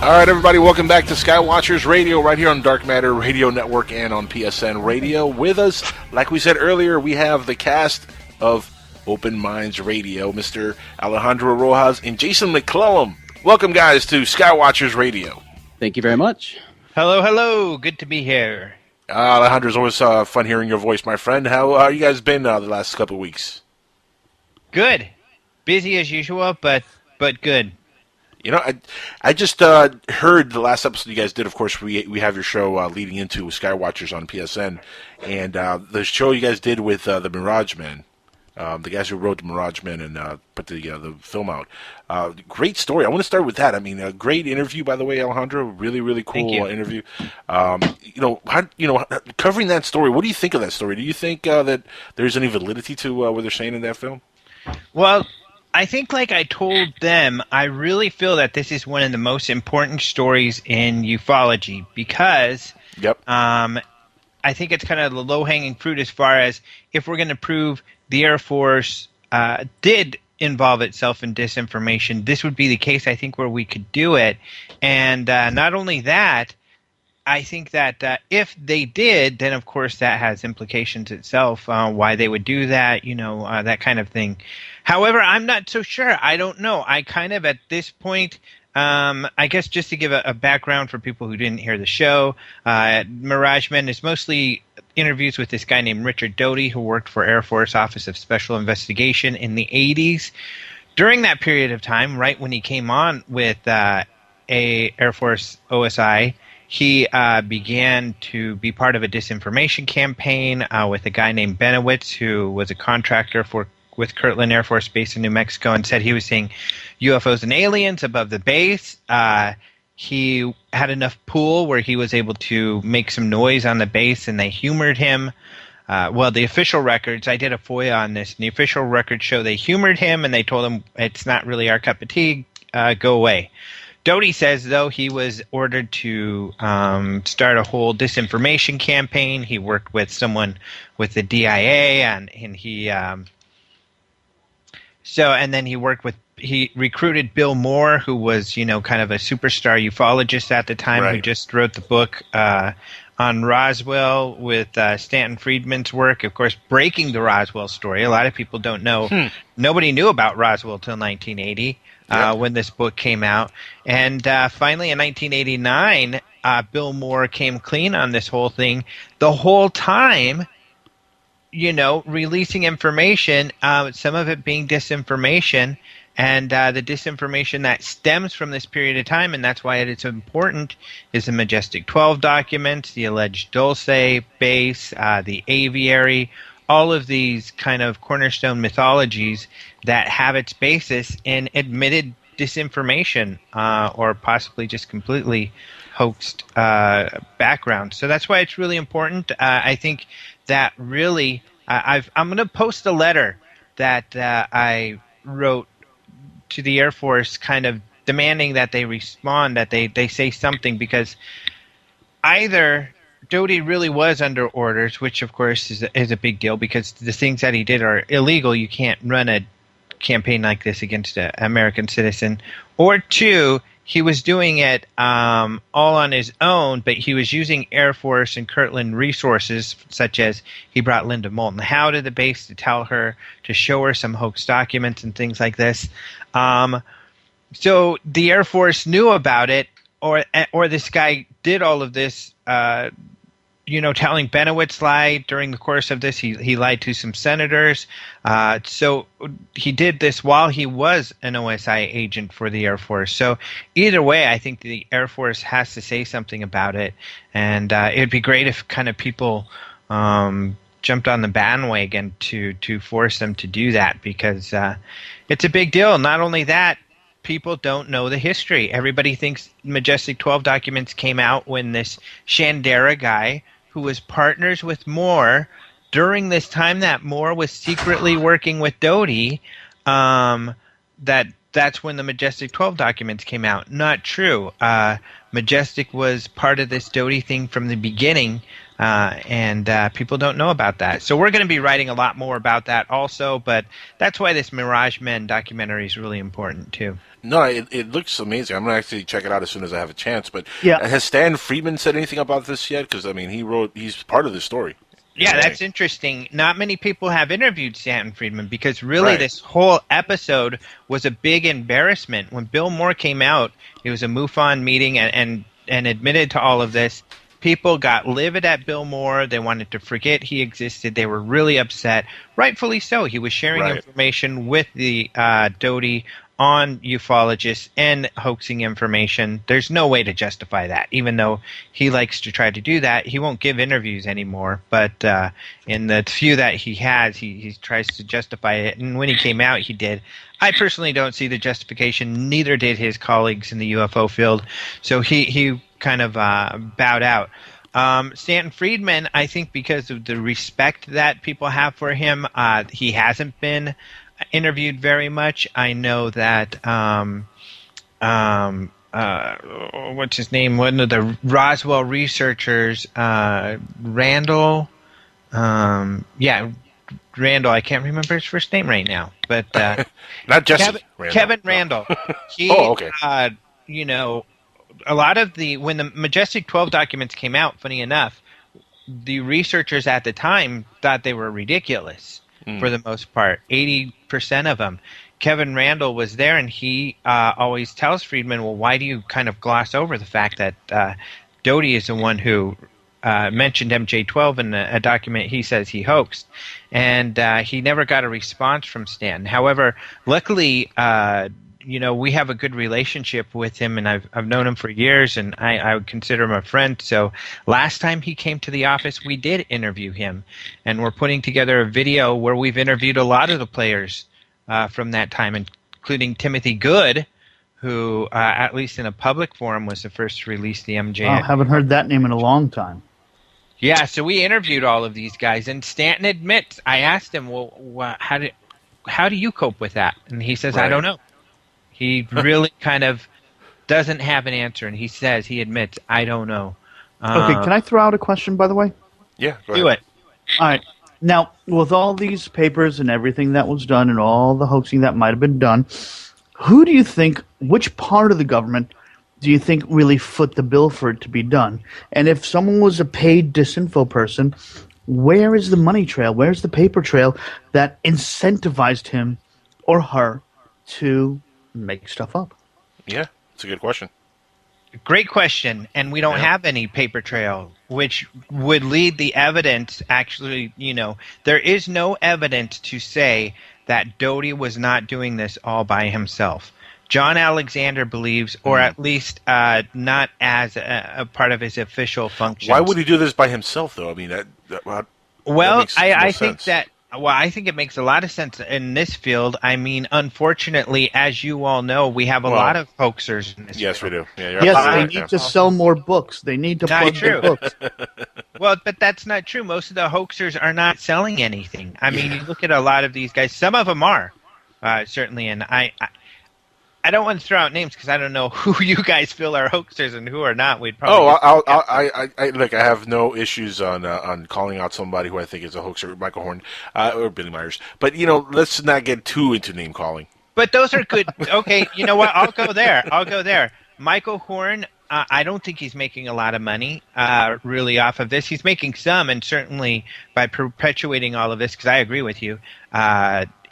All right, everybody, welcome back to Skywatchers Radio right here on Dark Matter Radio Network and on PSN Radio. With us, like we said earlier, we have the cast of Open Minds Radio, Mr. Alejandro Rojas and Jason McClellan. Welcome, guys, to Skywatchers Radio. Thank you very much. Hello, hello. Good to be here. Alejandro's always fun hearing your voice, my friend. How you guys been the last couple of weeks? Good. Busy as usual, but good. You know, I just heard the last episode you guys did. Of course, we have your show leading into Skywatchers on PSN, and the show you guys did with the Mirage Men, the guys who wrote the Mirage Men and put the film out. Great story. I want to start with that. I mean, a great interview, by the way, Alejandro. Really, really cool interview. Covering that story. What do you think of that story? Do you think that there's any validity to what they're saying in that film? Well, I think, like I told them, I really feel that this is one of the most important stories in ufology because I think it's kind of the low-hanging fruit as far as if we're going to prove the Air Force did involve itself in disinformation, this would be the case, I think, where we could do it. And not only that, I think that if they did, then, of course, that has implications itself, why they would do that, that kind of thing. However, I'm not so sure. I don't know. I kind of, at this point, I guess just to give a background for people who didn't hear the show, Mirage Men is mostly interviews with this guy named Richard Doty, who worked for Air Force Office of Special Investigation in the 80s. During that period of time, right when he came on with Air Force OSI, he began to be part of a disinformation campaign with a guy named Benowitz, who was a contractor with Kirtland Air Force Base in New Mexico, and said he was seeing UFOs and aliens above the base. He had enough pull where he was able to make some noise on the base, and they humored him. The official records, I did a FOIA on this, and the official records show they humored him, and they told him, it's not really our cup of tea, go away. Doty says, though, he was ordered to start a whole disinformation campaign. He worked with someone with the DIA, and he he recruited Bill Moore, who was, kind of a superstar ufologist at the time, who just wrote the book on Roswell with Stanton Friedman's work, of course, breaking the Roswell story. A lot of people don't know. Nobody knew about Roswell till 1980 when this book came out. And finally, in 1989, Bill Moore came clean on this whole thing. The whole time, releasing information, some of it being disinformation, and the disinformation that stems from this period of time, and that's why it's important, is the Majestic 12 documents, the alleged Dulce base, the aviary, all of these kind of cornerstone mythologies that have its basis in admitted disinformation or possibly just completely hoaxed background. So that's why it's really important. I think that really, I'm going to post a letter that I wrote to the Air Force, kind of demanding that they respond, that they say something, because either Doty really was under orders, which of course is a big deal because the things that he did are illegal. You can't run a campaign like this against an American citizen. Or two, he was doing it all on his own, but he was using Air Force and Kirtland resources, such as he brought Linda Moulton Howe to the base to tell her, to show her some hoax documents and things like this. So the Air Force knew about it, or this guy did all of this, telling Benowitz lied during the course of this. He lied to some senators. So he did this while he was an OSI agent for the Air Force. So either way, I think the Air Force has to say something about it. And it'd be great if kind of people jumped on the bandwagon to force them to do that, because it's a big deal. Not only that, people don't know the history. Everybody thinks Majestic 12 documents came out when this Shandera guy, who was partners with Moore during this time that Moore was secretly working with Doty, that's when the Majestic 12 documents came out. Not true. Majestic was part of this Doty thing from the beginning. and people don't know about that. So we're going to be writing a lot more about that also, but that's why this Mirage Men documentary is really important too. No, it looks amazing. I'm going to actually check it out as soon as I have a chance. But yeah. Has Stan Friedman said anything about this yet? Because, I mean, he's part of the story. Yeah, that's interesting. Not many people have interviewed Stanton Friedman because really this whole episode was a big embarrassment. When Bill Moore came out, it was a MUFON meeting and admitted to all of this. People got livid at Bill Moore. They wanted to forget he existed. They were really upset. Rightfully so. He was sharing information with the Doty on ufologists and hoaxing information. There's no way to justify that. Even though he likes to try to do that, he won't give interviews anymore. But in the few that he has, he tries to justify it. And when he came out, he did. I personally don't see the justification. Neither did his colleagues in the UFO field. So he kind of bowed out. Stanton Friedman, I think because of the respect that people have for him, he hasn't been interviewed very much. I know that what's his name? One of the Roswell researchers, Randall. Randall. I can't remember his first name right now, but not Jesse. Kevin Randall. He, okay. A lot of when the Majestic 12 documents came out, funny enough, the researchers at the time thought they were ridiculous. For the most part, 80% of them. Kevin Randall was there, and he always tells Friedman, well, why do you kind of gloss over the fact that Doty is the one who mentioned MJ-12 in a document he says he hoaxed? And he never got a response from Stanton. However, luckily, we have a good relationship with him, and I've known him for years, and I would consider him a friend. So last time he came to the office, we did interview him, and we're putting together a video where we've interviewed a lot of the players from that time, including Timothy Good, who, at least in a public forum, was the first to release the MJ. I haven't heard that name in a long time. Yeah, so we interviewed all of these guys, and Stanton admits, I asked him, well, how do you cope with that? And he says, I don't know. He really kind of doesn't have an answer, and he admits, I don't know. Okay, can I throw out a question, by the way? Yeah, go ahead. Do it. All right. Now, with all these papers and everything that was done and all the hoaxing that might have been done, which part of the government do you think really foot the bill for it to be done? And if someone was a paid disinfo person, where is the money trail? Where's the paper trail that incentivized him or her to make stuff up? Yeah, it's a good question. Great question, and we don't have any paper trail, which would lead the evidence. Actually, there is no evidence to say that Doty was not doing this all by himself. John Alexander believes, or at least not as a part of his official functions. Why would he do this by himself, though? I mean, I think it makes a lot of sense in this field. I mean, unfortunately, as you all know, we have a lot of hoaxers in this field. Yes, we do. Yeah, they need to sell more books. They need to plug their books. Well, but that's not true. Most of the hoaxers are not selling anything. I mean, you look at a lot of these guys. Some of them are, certainly, and I don't want to throw out names because I don't know who you guys feel are hoaxers and who are not. We'd probably. I have no issues on calling out somebody who I think is a hoaxer, Michael Horn or Billy Myers. But let's not get too into name calling. But those are good. Okay, you know what? I'll go there. Michael Horn. I don't think he's making a lot of money really off of this. He's making some, and certainly by perpetuating all of this, because I agree with you.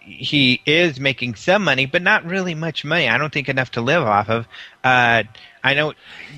He is making some money, but not really much money. I don't think enough to live off of. I know.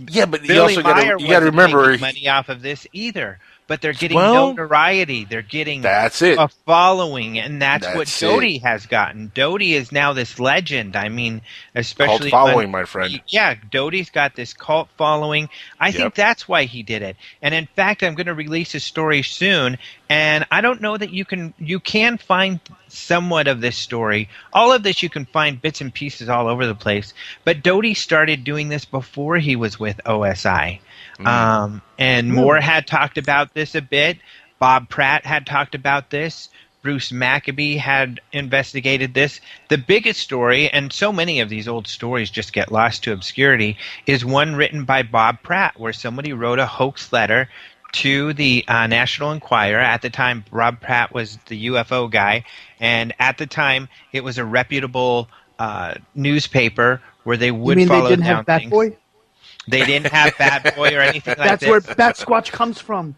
Yeah, but Billy you got to remember money off of this either. But they're getting notoriety. They're getting a following, and that's what Doty has gotten. Doty is now this legend. I mean, especially cult following, my friend. Yeah, Doty's got this cult following. I think that's why he did it. And in fact, I'm going to release a story soon, and I don't know that you can find somewhat of this story. All of this you can find bits and pieces all over the place. But Doty started doing this before he was with OSI. And Moore had talked about this a bit. Bob Pratt had talked about this. Bruce Maccabee had investigated this. The biggest story, and so many of these old stories just get lost to obscurity, is one written by Bob Pratt, where somebody wrote a hoax letter to the National Enquirer. At the time, Rob Pratt was the UFO guy, and at the time, it was a reputable newspaper where they would follow they didn't down have Bat things. Boy? They didn't have Bat Boy or anything like that. That's where Bat Squatch comes from.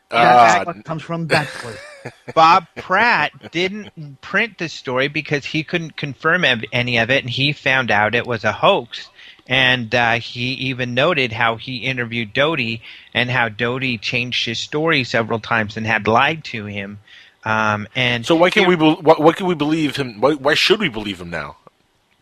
Bat Squatch comes from Bat Boy. Bob Pratt didn't print the story because he couldn't confirm any of it, and he found out it was a hoax. And he even noted how he interviewed Doty and how Doty changed his story several times and had lied to him. And so why can we believe him? Why should we believe him now?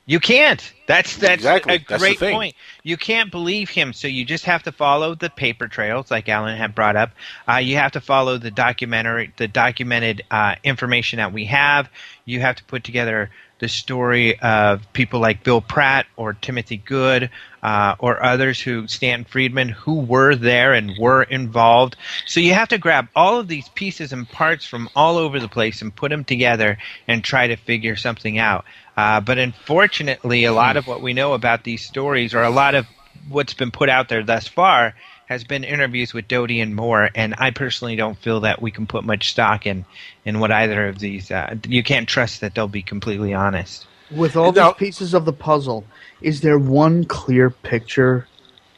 You can't. That's exactly. a great point. You can't believe him, so you just have to follow the paper trails, like Alan had brought up. You have to follow the documented information that we have. You have to put together the story of people like Bill Pratt or Timothy Good or others Stanton Friedman, who were there and were involved. So you have to grab all of these pieces and parts from all over the place and put them together and try to figure something out. But unfortunately, a lot of what we know about these stories, or a lot of what's been put out there thus far, has been interviews with Doty and Moore, and I personally don't feel that we can put much stock in what either of these. You can't trust that they'll be completely honest. With all these pieces of the puzzle, is there one clear picture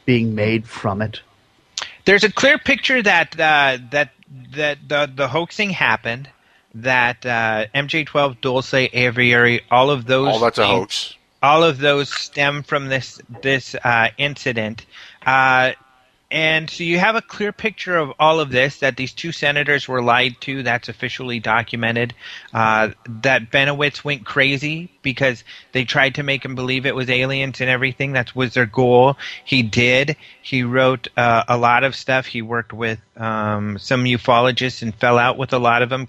being made from it? There's a clear picture that the hoaxing happened. That MJ12, Dulce, Aviary, all of those. All that's a hoax. All of those stem from this incident. And so you have a clear picture of all of this, that these two senators were lied to. That's officially documented. That Benowitz went crazy because they tried to make him believe it was aliens and everything. That was their goal. He did. He wrote a lot of stuff. He worked with some ufologists and fell out with a lot of them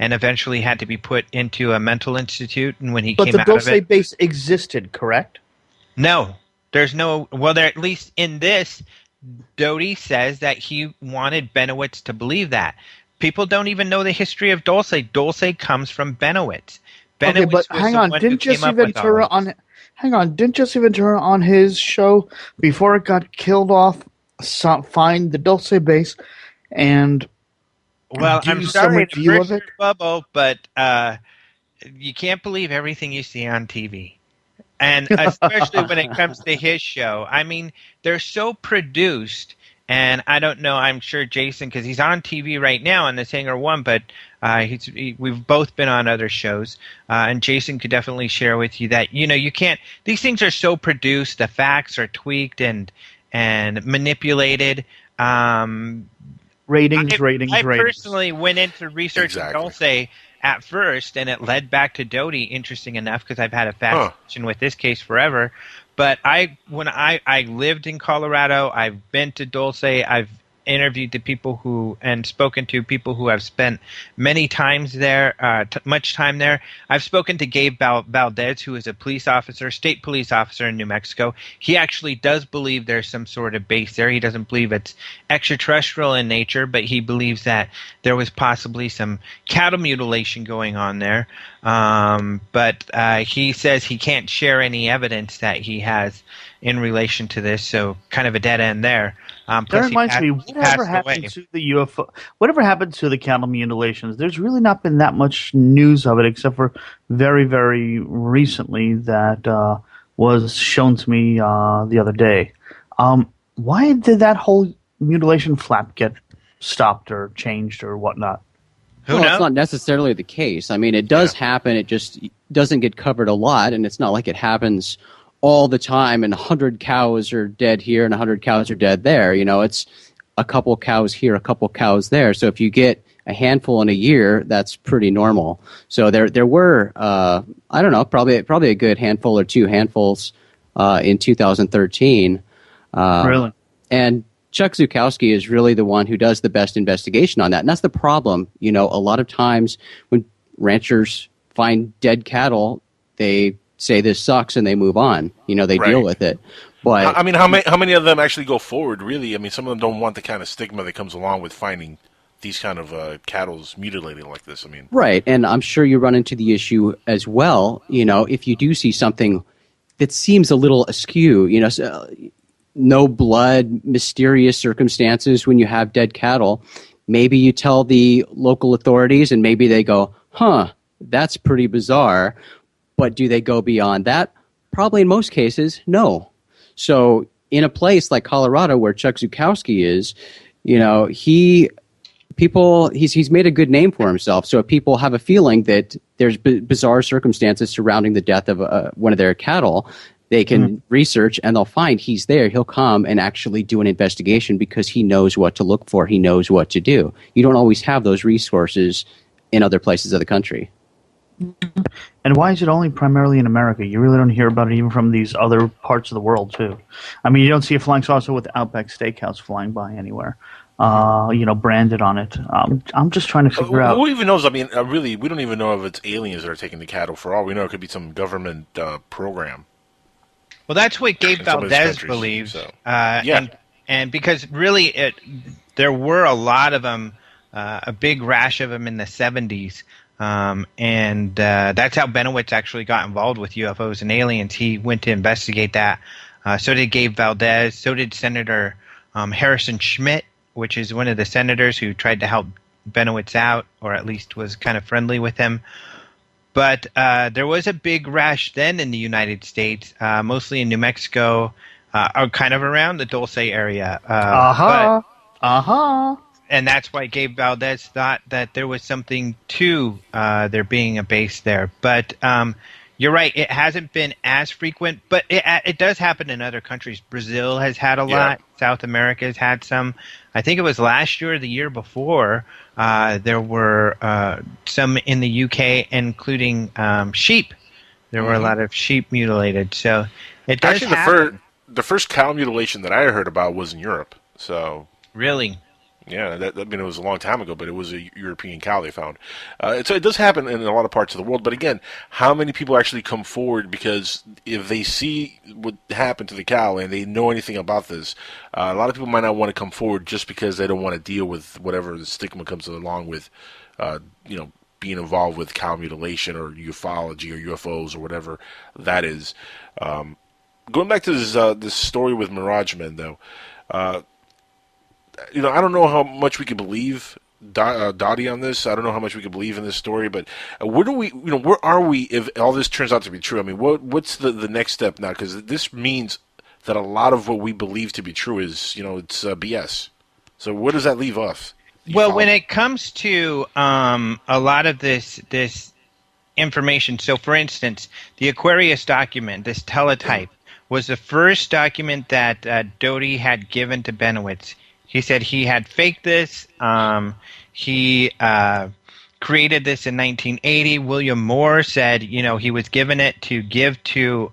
and eventually had to be put into a mental institute. And when he came out of it... But the Dulce base existed, correct? No. There's no... Well, there, at least in this... Doty says that he wanted Benowitz to believe that. People don't even know the history of Dulce. Dulce comes from Benowitz. Okay, but hang on, didn't Jesse Ventura on his show before it got killed off find the Dulce base and I'm sorry to burst your bubble, but you can't believe everything you see on TV. And especially when it comes to his show. I mean, they're so produced, and I don't know, I'm sure Jason, because he's on TV right now on this Hangar One, but we've both been on other shows, and Jason could definitely share with you that, you can't, these things are so produced, the facts are tweaked and manipulated. Ratings. I personally went into researching Dulce at first, and it led back to Doty, interesting enough, because I've had a fascination with this case forever. But when I lived in Colorado, I've been to Dulce, I've interviewed the people and spoken to people who have spent many times there, much time there. I've spoken to Gabe Valdez, who is a state police officer in New Mexico. He actually does believe there's some sort of base there. He doesn't believe it's extraterrestrial in nature, but he believes that there was possibly some cattle mutilation going on there. But he says he can't share any evidence that he has in relation to this, so kind of a dead end there. That reminds me, whatever happened to the UFO, whatever happened to the cattle mutilations, there's really not been that much news of it, except for very, very recently that was shown to me the other day. Why did that whole mutilation flap get stopped or changed or whatnot? It's not necessarily the case. I mean, it does happen. It just doesn't get covered a lot, and it's not like it happens all the time and 100 cows are dead here and 100 cows are dead there. It's a couple cows here, a couple cows there. So if you get a handful in a year, that's pretty normal. So there were, I don't know, probably a good handful or two handfuls in 2013. Really? And Chuck Zukowski is really the one who does the best investigation on that. And that's the problem. A lot of times when ranchers find dead cattle, they say this sucks and they move on. They deal with it. But I mean, how many of them actually go forward? Really, I mean, some of them don't want the kind of stigma that comes along with finding these kind of cattle's mutilated like this. I mean, right, and I'm sure you run into the issue as well. If you do see something that seems a little askew, no blood, mysterious circumstances when you have dead cattle. Maybe you tell the local authorities and maybe they go, huh, that's pretty bizarre. But do they go beyond that? Probably in most cases, no. So in a place like Colorado where Chuck Zukowski is, he's made a good name for himself. So if people have a feeling that there's bizarre circumstances surrounding the death of one of their cattle, they can research and they'll find he's there. He'll come and actually do an investigation because he knows what to look for. He knows what to do. You don't always have those resources in other places of the country. And why is it only primarily in America? You really don't hear about it even from these other parts of the world, too. I mean, you don't see a flying saucer with Outback Steakhouse flying by anywhere, branded on it. I'm just trying to figure out. Who even knows? I mean, really, we don't even know if it's aliens that are taking the cattle. For all we know, it could be some government program. Well, that's what Gabe Valdez believes. So. And because really, there were a lot of them, a big rash of them in the 70s. And that's how Benowitz actually got involved with UFOs and aliens. He went to investigate that. So did Gabe Valdez. So did Senator Harrison Schmitt, which is one of the senators who tried to help Benowitz out, or at least was kind of friendly with him. But there was a big rash then in the United States, mostly in New Mexico, or kind of around the Dulce area. And that's why Gabe Valdez thought that there was something to there being a base there. But you're right, it hasn't been as frequent, but it does happen in other countries. Brazil has had a lot. South America has had some. I think it was last year or the year before, there were some in the UK, including sheep. There were a lot of sheep mutilated. So it does happen. The first cow mutilation that I heard about was in Europe. So really? Yeah, it was a long time ago, but it was a European cow they found. So it does happen in a lot of parts of the world. But again, how many people actually come forward? Because if they see what happened to the cow and they know anything about this, a lot of people might not want to come forward just because they don't want to deal with whatever the stigma comes along with, being involved with cow mutilation or ufology or UFOs or whatever that is. Going back to this story with Mirage Men, though. I don't know how much we can believe Dottie on this. I don't know how much we can believe in this story, but where are we if all this turns out to be true? I mean, what's the next step now? Because this means that a lot of what we believe to be true is, it's BS. So where does that leave us? Well, when it comes to a lot of this information, so for instance, the Aquarius document, this teletype, was the first document that Doty had given to Benowitz. He said he had faked this. He created this in 1980. William Moore said, he was given it to give to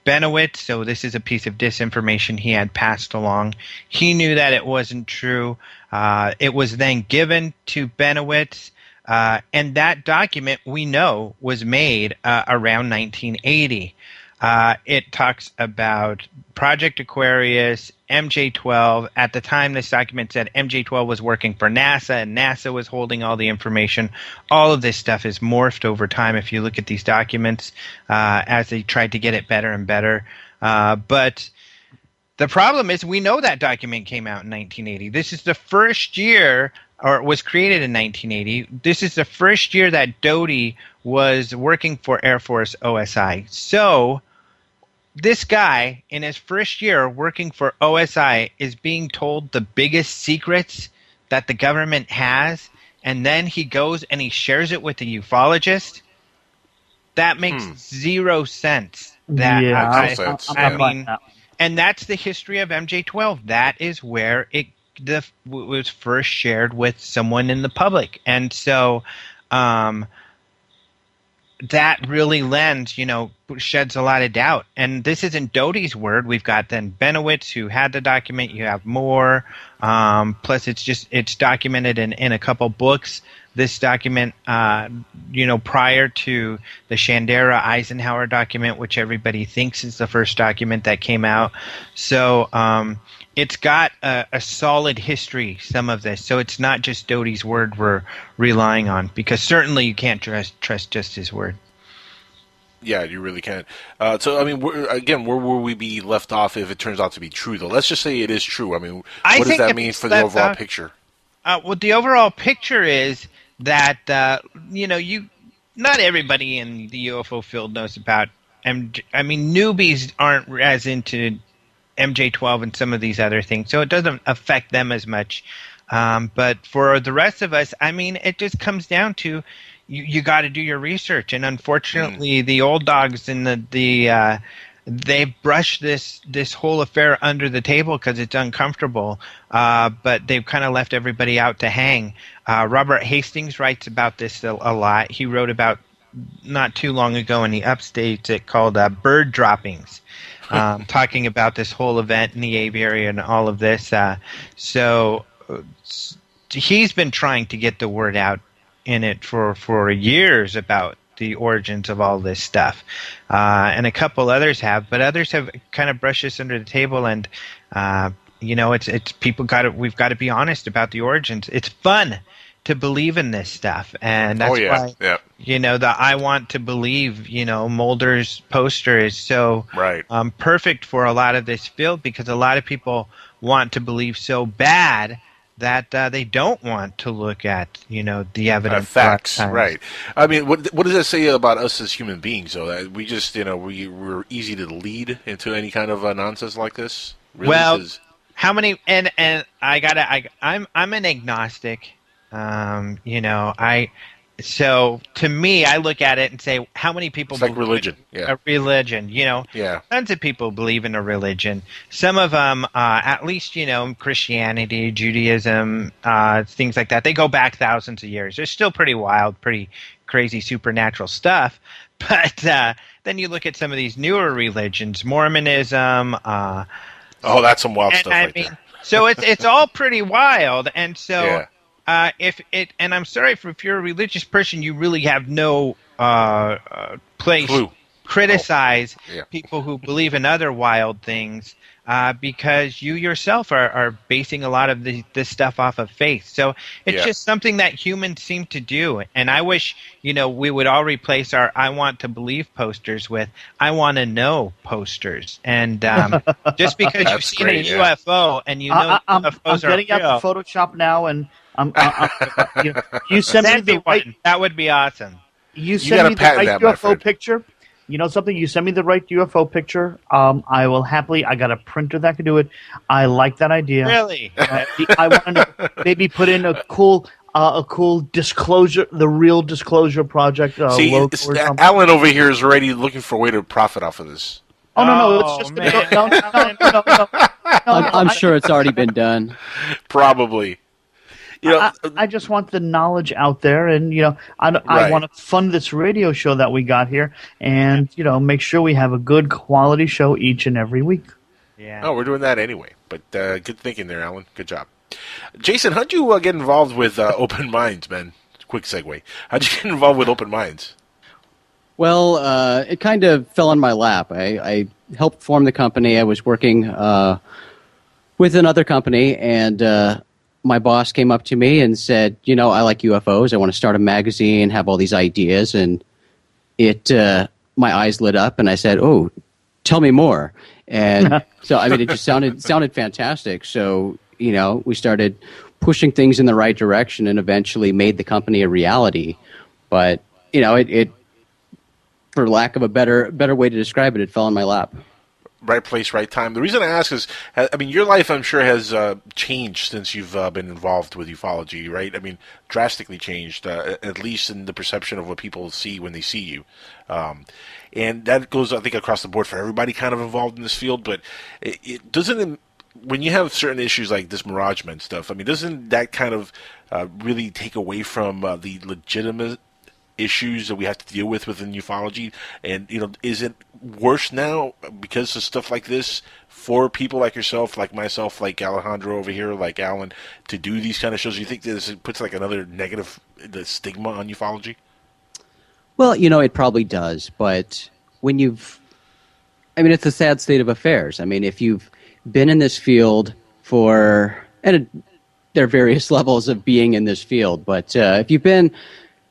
Benowitz. So this is a piece of disinformation he had passed along. He knew that it wasn't true. It was then given to Benowitz. And that document, we know, was made around 1980. It talks about Project Aquarius, MJ-12. At the time, this document said MJ-12 was working for NASA, and NASA was holding all the information. All of this stuff is morphed over time if you look at these documents as they tried to get it better and better. But the problem is we know that document came out in 1980. This is the first year, or it was created in 1980. This is the first year that Doty was working for Air Force OSI. So this guy, in his first year working for OSI, is being told the biggest secrets that the government has, and then he goes and he shares it with a ufologist. That makes zero sense. I mean, and that's the history of MJ-12. That is where it was first shared with someone in the public, and so that really sheds a lot of doubt. And this isn't Doty's word. We've got then Benowitz, who had the document. You have Moore. Plus, it's documented in a couple books. This document, prior to the Shandera Eisenhower document, which everybody thinks is the first document that came out. So it's got a solid history, some of this. So it's not just Doty's word we're relying on, because certainly you can't trust just his word. Yeah, you really can. So, I mean, where will we be left off if it turns out to be true, though? Let's just say it is true. I mean, what does that mean for the overall picture? Well, the overall picture is that, not everybody in the UFO field knows about newbies aren't as into MJ-12 and some of these other things, so it doesn't affect them as much. But for the rest of us, I mean, it just comes down to you got to do your research, and unfortunately, the old dogs and they brush this whole affair under the table because it's uncomfortable. But they've kind of left everybody out to hang. Robert Hastings writes about this a lot. He wrote about not too long ago in the Upstates it called Bird Droppings. Talking about this whole event in the aviary and all of this. So he's been trying to get the word out in it for years about the origins of all this stuff. And a couple others have, but others have kind of brushed this under the table. And, it's we've got to be honest about the origins. It's fun to believe in this stuff. And that's why, the I Want to Believe, Mulder's poster is so perfect for a lot of this field, because a lot of people want to believe so bad that they don't want to look at, the evidence. Facts, right. I mean, what does that say about us as human beings, though? That we just, we're easy to lead into any kind of nonsense like this? Really? Well, how many, and I'm an agnostic. So to me, I look at it and say, how many people believe religion? A religion? Tons of people believe in a religion. Some of them, at least, Christianity, Judaism, things like that. They go back thousands of years. They're still pretty wild, pretty crazy, supernatural stuff. But then you look at some of these newer religions, Mormonism. That's some wild stuff right there. So it's all pretty wild, and so. Yeah. And I'm sorry if you're a religious person, you really have no place to criticize people who believe in other wild things, because you yourself are basing a lot of this stuff off of faith. So it's just something that humans seem to do. And I wish, we would all replace our I Want to Believe posters with I Want to Know posters. And just because you've seen a UFO and UFOs I'm getting up to Photoshop now, and you send me the right. That would be awesome. You send me the right UFO picture. You know something? You send me the right UFO picture. I will happily. I got a printer that can do it. I like that idea. Really? I want to maybe put in a cool disclosure, the Real Disclosure Project. See, Alan over here is already looking for a way to profit off of this. Oh no! It's just no. I'm sure it's already been done. Probably. I just want the knowledge out there, and I want to fund this radio show that we got here, and make sure we have a good quality show each and every week. Yeah. Oh, we're doing that anyway. But good thinking there, Alan. Good job, Jason. How'd you get involved with Open Minds, man? Quick segue. How'd you get involved with Open Minds? Well, it kind of fell on my lap. I helped form the company. I was working with another company, and my boss came up to me and said, I like UFOs. I want to start a magazine, have all these ideas. And my eyes lit up, and I said, oh, tell me more. And so, it just sounded fantastic. So, we started pushing things in the right direction and eventually made the company a reality. But, it for lack of a better way to describe it, it fell on my lap. Right place, right time. The reason I ask is, your life, I'm sure, has changed since you've been involved with ufology, right? Drastically changed, at least in the perception of what people see when they see you. And that goes, I think, across the board for everybody kind of involved in this field. But it doesn't, when you have certain issues like this Miragement stuff, doesn't that kind of really take away from the legitimate issues that we have to deal with within ufology? And is it worse now because of stuff like this for people like yourself, like myself, like Alejandro over here, like Alan, to do these kind of shows? Do you think this puts like another negative stigma on ufology? Well, it probably does, but when it's a sad state of affairs. If you've been in this field and there are various levels of being in this field, but if you've been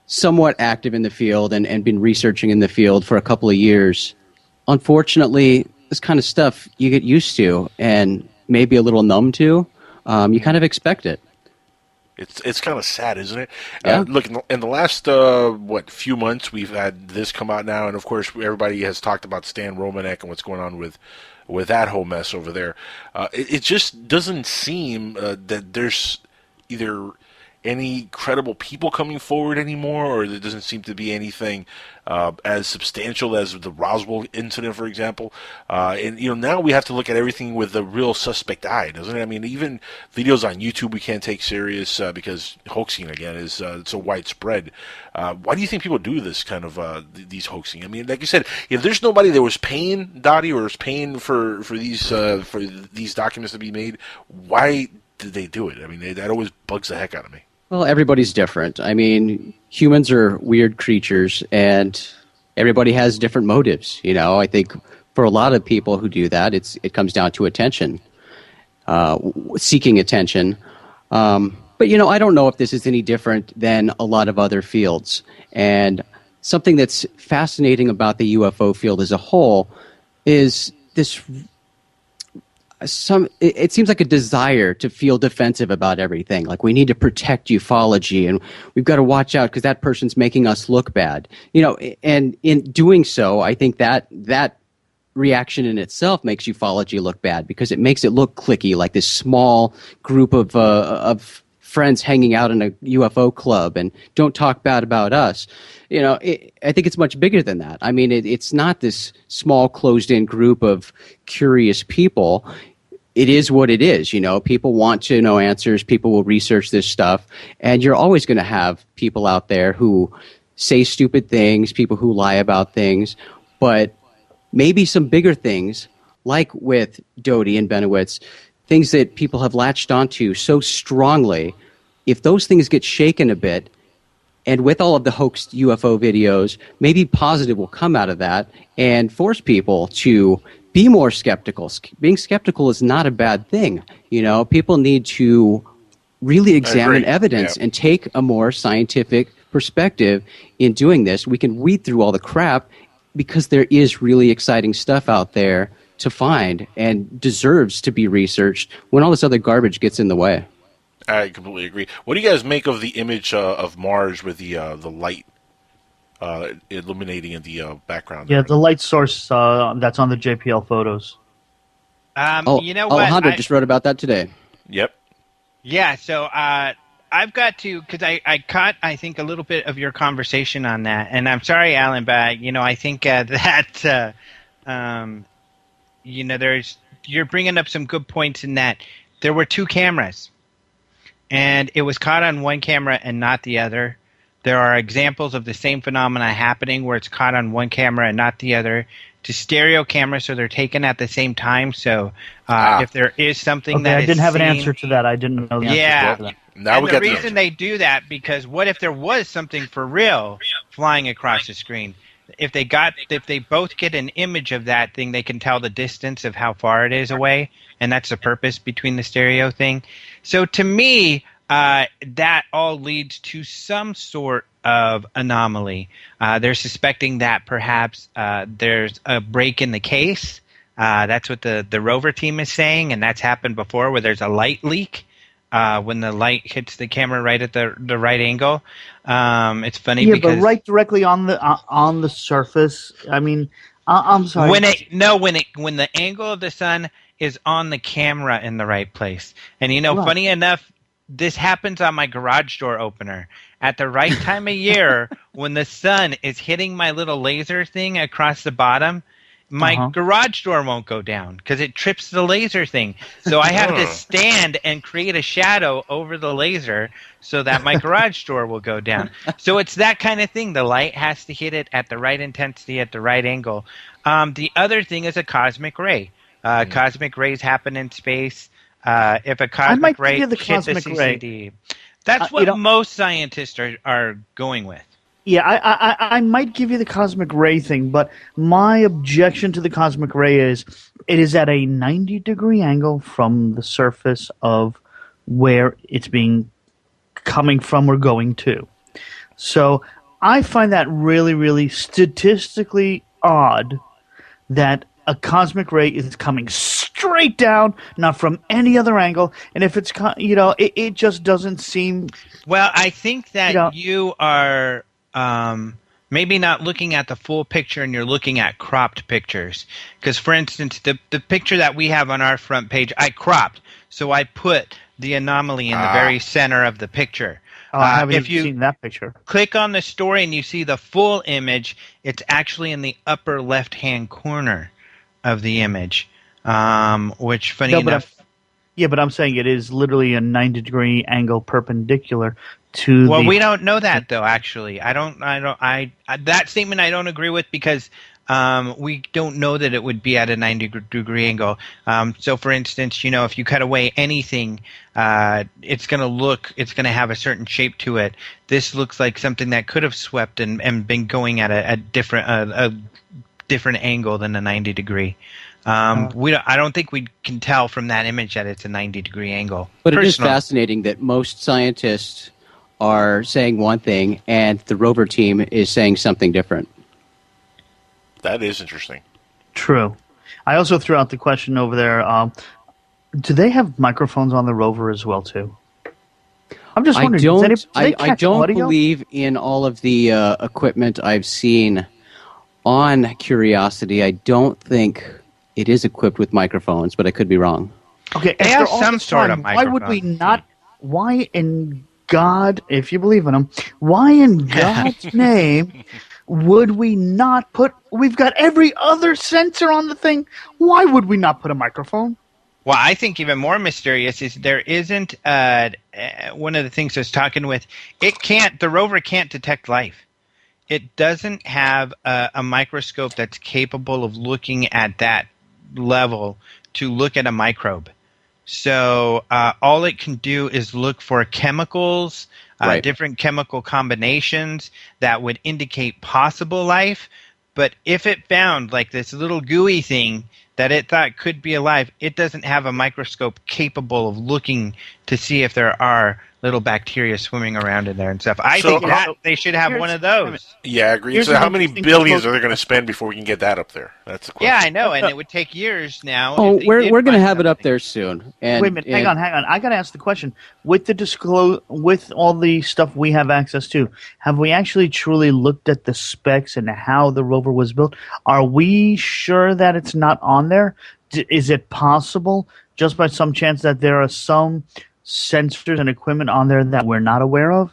somewhat active in the field and been researching in the field for a couple of years, unfortunately, this kind of stuff you get used to and maybe a little numb to. You kind of expect it. It's kind of sad, isn't it? Yeah. Look, in the last few months, we've had this come out now, and of course, everybody has talked about Stan Romanek and what's going on with that whole mess over there. It just doesn't seem that there's either any credible people coming forward anymore, or there doesn't seem to be anything as substantial as the Roswell incident, for example. And now we have to look at everything with a real suspect eye, doesn't it? I mean, even videos on YouTube we can't take serious because hoaxing again is so widespread. Why do you think people do this kind of these hoaxing? I mean, like you said, if there's nobody that was paying Dottie or was paying for these documents to be made, why did they do it? I mean, that always bugs the heck out of me. Well, everybody's different. I mean, humans are weird creatures, and everybody has different motives. I think for a lot of people who do that, it comes down to attention, seeking attention. But, I don't know if this is any different than a lot of other fields. And something that's fascinating about the UFO field as a whole is this. It seems like a desire to feel defensive about everything. Like we need to protect ufology, and we've got to watch out because that person's making us look bad. And in doing so, I think that reaction in itself makes ufology look bad because it makes it look cliquey, like this small group of friends hanging out in a UFO club, and don't talk bad about us. I think it's much bigger than that. I mean, it's not this small, closed-in group of curious people. It is what it is. People want to know answers. People will research this stuff, and you're always going to have people out there who say stupid things, people who lie about things, but maybe some bigger things, like with Doty and Benowitz, things that people have latched onto so strongly. If those things get shaken a bit, and with all of the hoaxed UFO videos, maybe positive will come out of that and force people to be more skeptical. Being skeptical is not a bad thing. People need to really examine evidence and take a more scientific perspective in doing this. We can weed through all the crap because there is really exciting stuff out there to find and deserves to be researched when all this other garbage gets in the way. I completely agree. What do you guys make of the image of Mars with the light illuminating in the background? Yeah, the light source that's on the JPL photos. You know what? Alejandro just wrote about that today. Yep. Yeah, so I've got to, because I caught, I think, a little bit of your conversation on that. And I'm sorry, Alan, but, I think that, you're bringing up some good points in that there were two cameras. And it was caught on one camera and not the other. There are examples of the same phenomena happening where it's caught on one camera and not the other. To stereo cameras, so they're taken at the same time. So if there is something that I didn't have an answer to that. I didn't know the answer to that. Now and the reason they do that, because what if there was something for real flying across the screen? If they both get an image of that thing, they can tell the distance of how far it is away, and that's the purpose between the stereo thing. So to me, that all leads to some sort of anomaly. They're suspecting that perhaps there's a break in the case. That's what the rover team is saying, and that's happened before where there's a light leak. When the light hits the camera right at the right angle. It's funny because... but right directly on the surface. I mean, I'm sorry. When the angle of the sun is on the camera in the right place. And funny enough, this happens on my garage door opener. At the right time of year, when the sun is hitting my little laser thing across the bottom, my garage door won't go down because it trips the laser thing. So I have to stand and create a shadow over the laser so that my garage door will go down. So it's that kind of thing. The light has to hit it at the right intensity, at the right angle. The other thing is a cosmic ray. Cosmic rays happen in space. If a cosmic ray hits the CCD, that's what most scientists are going with. Yeah, I might give you the cosmic ray thing, but my objection to the cosmic ray is it is at a 90-degree angle from the surface of where it's coming from or going to. So I find that really, really statistically odd that a cosmic ray is coming straight down, not from any other angle. And if it's, it just doesn't seem... Well, I think that you are maybe not looking at the full picture and you're looking at cropped pictures. Because, for instance, the picture that we have on our front page, I cropped. So I put the anomaly in the very center of the picture. Oh, I haven't even seen that picture. Click on the story and you see the full image. It's actually in the upper left-hand corner of the image, which, funny enough... but I'm saying it is literally a 90-degree angle perpendicular to Well, we don't know that, though, actually. That statement I don't agree with because we don't know that it would be at a 90-degree angle. So, for instance, if you cut away anything, it's going to have a certain shape to it. This looks like something that could have swept and been going at a different angle than a 90-degree. I don't think we can tell from that image that it's a 90-degree angle. But it is fascinating that most scientists are saying one thing and the rover team is saying something different. That is interesting. True. I also threw out the question over there, do they have microphones on the rover as well, too? I'm just wondering. I don't believe in all of the equipment I've seen on Curiosity. I don't think it is equipped with microphones, but I could be wrong. Okay, they have some sort of microphone. Why would we not? Why in God, if you believe in them, why in God's name would we not put? We've got every other sensor on the thing. Why would we not put a microphone? Well, I think even more mysterious is there isn't one of the things I was talking with. The rover can't detect life. It doesn't have a microscope that's capable of looking at that level to look at a microbe. So all it can do is look for chemicals, different chemical combinations that would indicate possible life. But if it found like this little gooey thing that it thought could be alive, it doesn't have a microscope capable of looking to see if there are little bacteria swimming around in there and stuff. I think they should have one of those. Yeah, I agree. So how many billions are they going to spend before we can get that up there? That's the question. Yeah, I know, and it would take years now. Oh, we're going to have it up there soon. And, wait a minute, hang on. I got to ask the question. With with all the stuff we have access to, have we actually truly looked at the specs and how the rover was built? Are we sure that it's not on there? Is it possible, just by some chance, that there are some sensors and equipment on there that we're not aware of?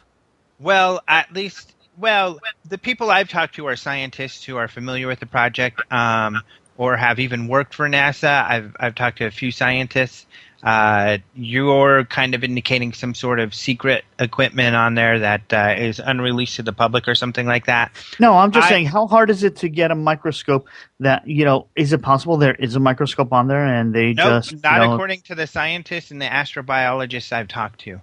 Well, the people I've talked to are scientists who are familiar with the project, or have even worked for NASA. I've talked to a few scientists. You're kind of indicating some sort of secret equipment on there that is unreleased to the public or something like that. No, I'm just saying, how hard is it to get a microscope that, is it possible there is a microscope on there and they not according to the scientists and the astrobiologists I've talked to.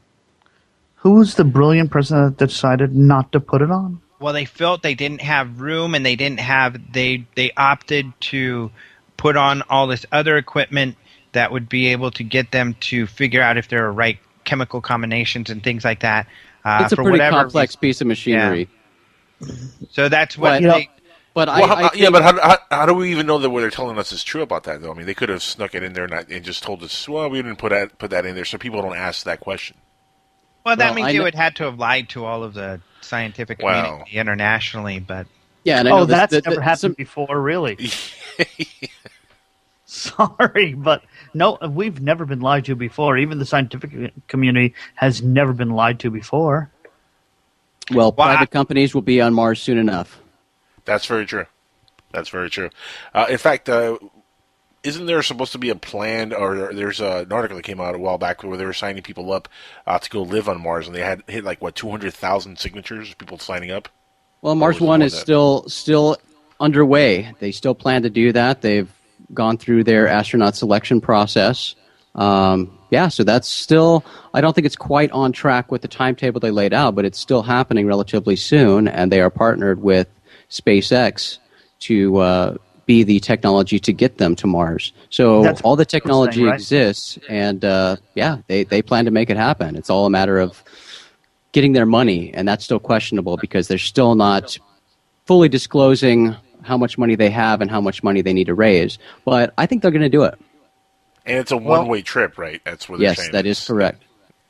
Who's the brilliant person that decided not to put it on? Well, they felt they didn't have room and they opted to put on all this other equipment that would be able to get them to figure out if there are right chemical combinations and things like that. It's a pretty complex piece of machinery. Yeah. So that's what how do we even know that what they're telling us is true about that, though? I mean, they could have snuck it in there and just told us, well, we didn't put that in there, so people don't ask that question. Well, that means you would have to have lied to all of the scientific community internationally, but... Yeah, and I know that's never happened before, really. Sorry, but no, we've never been lied to before. Even the scientific community has never been lied to before. Well, private companies will be on Mars soon enough. That's very true. In fact, isn't there supposed to be a plan, or there's an article that came out a while back where they were signing people up to go live on Mars, and they had hit 200,000 signatures, people signing up? Well, Mars One is still underway. They still plan to do that. They've gone through their astronaut selection process. So that's still, I don't think it's quite on track with the timetable they laid out, but it's still happening relatively soon, and they are partnered with SpaceX to be the technology to get them to Mars. So all the technology exists, and they plan to make it happen. It's all a matter of getting their money, and that's still questionable because they're still not fully disclosing how much money they have and how much money they need to raise. But I think they're going to do it. And it's a one-way trip, right? That's what they're saying. Yes, that is correct.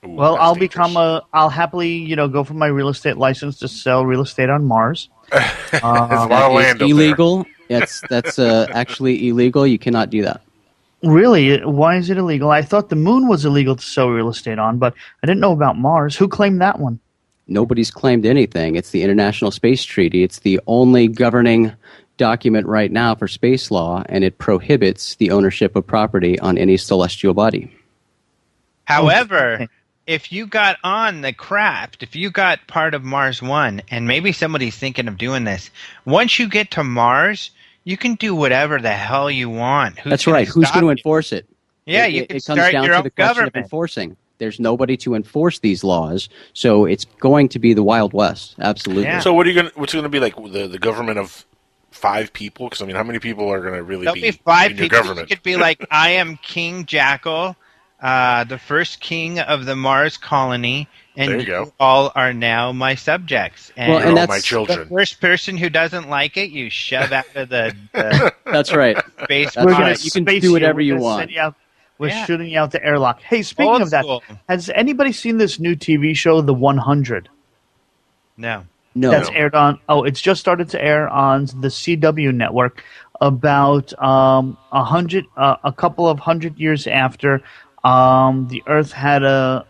Ooh, well, I'll happily, go for my real estate license to sell real estate on Mars. There's a lot of land illegal. That's actually illegal. You cannot do that. Really? Why is it illegal? I thought the moon was illegal to sell real estate on, but I didn't know about Mars. Who claimed that one? Nobody's claimed anything. It's the International Space Treaty. It's the only governing document right now for space law, and it prohibits the ownership of property on any celestial body. However, if you got on the craft, if you got part of Mars One, and maybe somebody's thinking of doing this, once you get to Mars, you can do whatever the hell you want. That's right. Who's going to enforce it? Yeah, you can start your own government. It comes down to the question of enforcing. There's nobody to enforce these laws, so it's going to be the Wild West. Absolutely. Yeah. So what's going to be like the government of 5 people? Because, I mean, how many people are going to really There'll be 5 people. Government? You could be like, I am King Jackal, the first king of the Mars colony, and you all are now my subjects. And, that's my children. The first person who doesn't like it, you shove out of the That's right. Space. You can do whatever you want. We're shooting you out the airlock. Hey, speaking of that, has anybody seen this new TV show, The 100? No. That's aired on. Oh, it's just started to air on the CW network. About a couple of 100 years after the Earth had a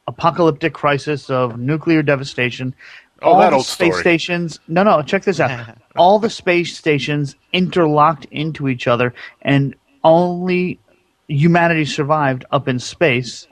apocalyptic crisis of nuclear devastation. All that old space story. Stations. No, check this out. All the space stations interlocked into each other, and only humanity survived up in space,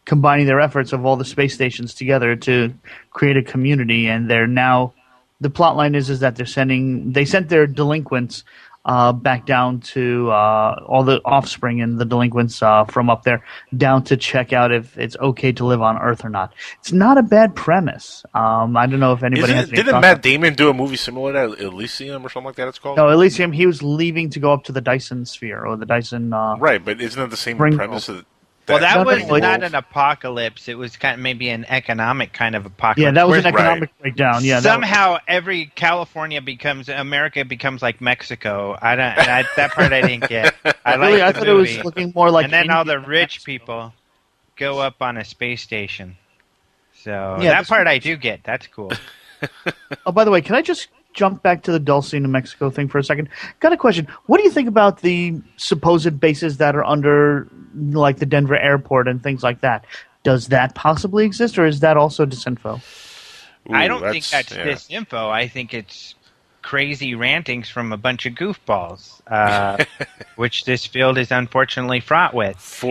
combining their efforts of all the space stations together to create a community. And they're now, the plot line is that they sent their delinquents back down to all the offspring and the delinquents from up there down to check out if it's okay to live on Earth or not. It's not a bad premise. I don't know if anybody has any Didn't thoughts Matt Damon do a movie similar to that, Elysium or something like that it's called? No, Elysium, he was leaving to go up to the Dyson sphere or the Dyson... right, but isn't that the same premise? That was not an apocalypse. It was kind of maybe an economic kind of apocalypse. Yeah, that was an economic breakdown. Yeah, somehow America becomes like Mexico. That part I didn't get. I thought it was looking more like. And then all the rich people go up on a space station. So that part I do get. That's cool. Oh, by the way, can I just jump back to the Dulce, New Mexico thing for a second? Got a question. What do you think about the supposed bases that are under, like, the Denver airport and things like that? Does that possibly exist, or is that also disinfo? Ooh, I don't think that's disinfo. I think it's crazy rantings from a bunch of goofballs, which this field is unfortunately fraught with.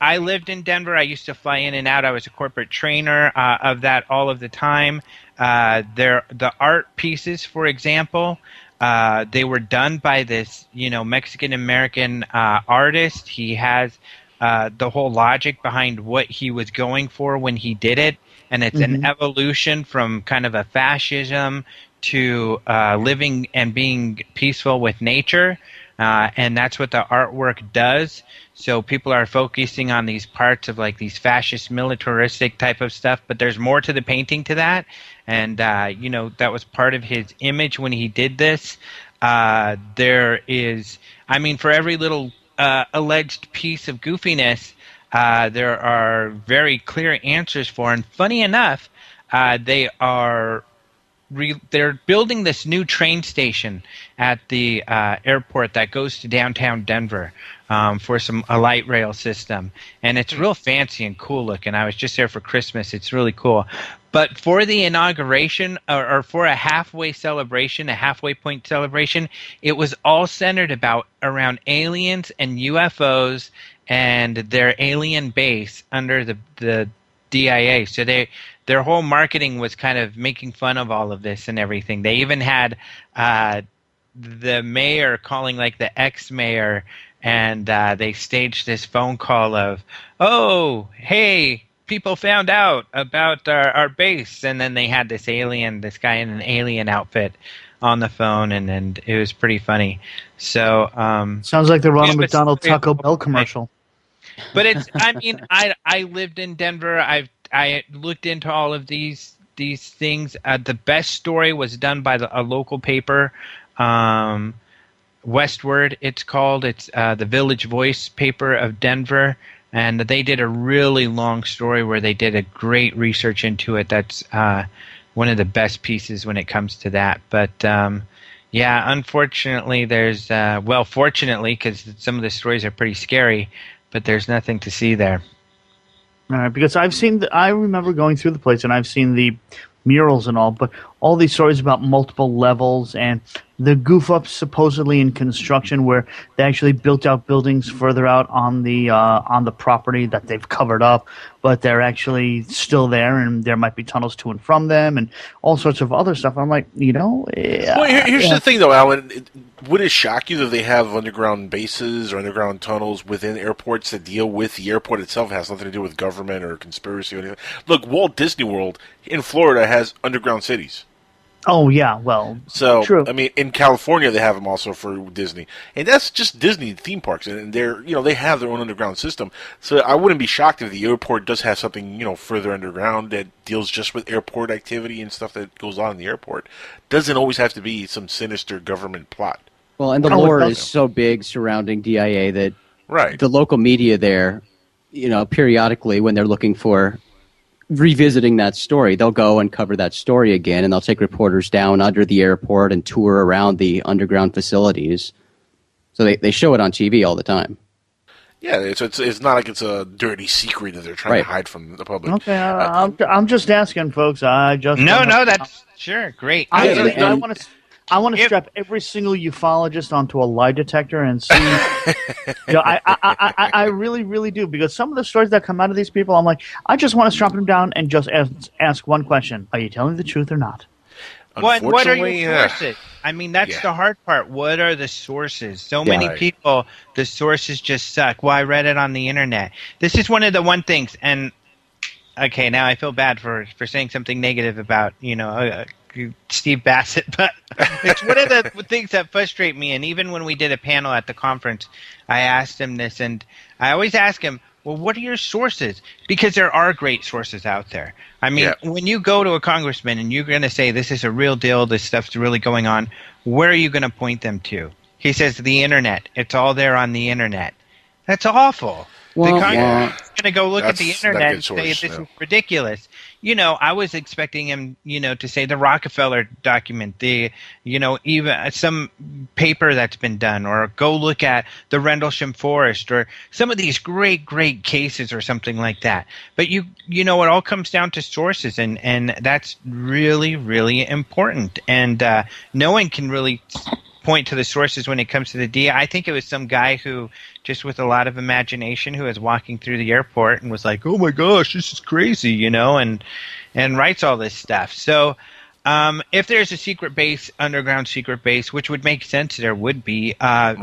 I lived in Denver. I used to fly in and out. I was a corporate trainer of that all of the time. The art pieces, for example, they were done by this, Mexican-American artist. He has the whole logic behind what he was going for when he did it, and it's an evolution from kind of a fascism to living and being peaceful with nature. And that's what the artwork does. So people are focusing on these parts of like these fascist militaristic type of stuff, but there's more to the painting to that. And, that was part of his image when he did this. There is, for every little alleged piece of goofiness, there are very clear answers for. And funny enough, they're building this new train station at the airport that goes to downtown Denver for a light rail system. And it's real fancy and cool looking. I was just there for Christmas. It's really cool. But for the inauguration or for a halfway celebration, a halfway point celebration, it was all centered around aliens and UFOs and their alien base under the DIA. So their whole marketing was kind of making fun of all of this and everything. They even had the mayor calling like the ex-mayor, and they staged this phone call of, "Oh, hey, people found out about our base," and then they had this guy in an alien outfit on the phone, and it was pretty funny. So sounds like the Ronald McDonald Taco Bell commercial. But it's, I lived in Denver. I looked into all of these things. The best story was done by a local paper, Westward. It's called. It's the Village Voice paper of Denver, and they did a really long story where they did a great research into it. That's one of the best pieces when it comes to that. But yeah, unfortunately, there's fortunately, because some of the stories are pretty scary, but there's nothing to see there. All right, because I remember going through the place and I've seen the murals and all, but all these stories about multiple levels and the goof ups supposedly in construction where they actually built out buildings further out on the property that they've covered up, but they're actually still there and there might be tunnels to and from them and all sorts of other stuff. I'm like, well, here's the thing though, Alan. Would it shock you that they have underground bases or underground tunnels within airports that deal with the airport itself? It has nothing to do with government or conspiracy or anything. Look, Walt Disney World in Florida has underground cities. Oh, yeah, well, so, true. I mean, in California, they have them also for Disney. And that's just Disney theme parks. And they're, they have their own underground system. So I wouldn't be shocked if the airport does have something, further underground that deals just with airport activity and stuff that goes on in the airport. Doesn't always have to be some sinister government plot. Well, and the lore is so big surrounding DIA that the local media there, periodically when they're looking for revisiting that story, they'll go and cover that story again, and they'll take reporters down under the airport and tour around the underground facilities. So they show it on TV all the time. Yeah, it's not like it's a dirty secret that they're trying to hide from the public. Okay, I'm just asking, folks. No, that's sure great. I want to strap every single ufologist onto a lie detector and see. I really, really do, because some of the stories that come out of these people, I'm like, I just want to strap them down and just ask one question: are you telling the truth or not? What are your sources? I mean, that's the hard part. What are the sources? So many people, the sources just suck. Well, I read it on the internet. This is one of the things, and okay, now I feel bad for saying something negative about Steve Bassett, but it's one of the things that frustrate me. And even when we did a panel at the conference, I asked him this, and I always ask him, well, what are your sources? Because there are great sources out there. I mean, when you go to a congressman and you're going to say, this is a real deal, this stuff's really going on, where are you going to point them to? He says, the internet. It's all there on the internet. That's awful. The congressman is going to go look at the internet and say, this is ridiculous. I was expecting him, to say the Rockefeller document, even some paper that's been done, or go look at the Rendlesham Forest, or some of these great, great cases or something like that. But it all comes down to sources, and that's really, really important. And no one can really point to the sources when it comes to the DIA. I think it was some guy who, just with a lot of imagination, who was walking through the airport and was like, oh my gosh, this is crazy, and writes all this stuff. So if there's a secret base, underground secret base, which would make sense, there would be, but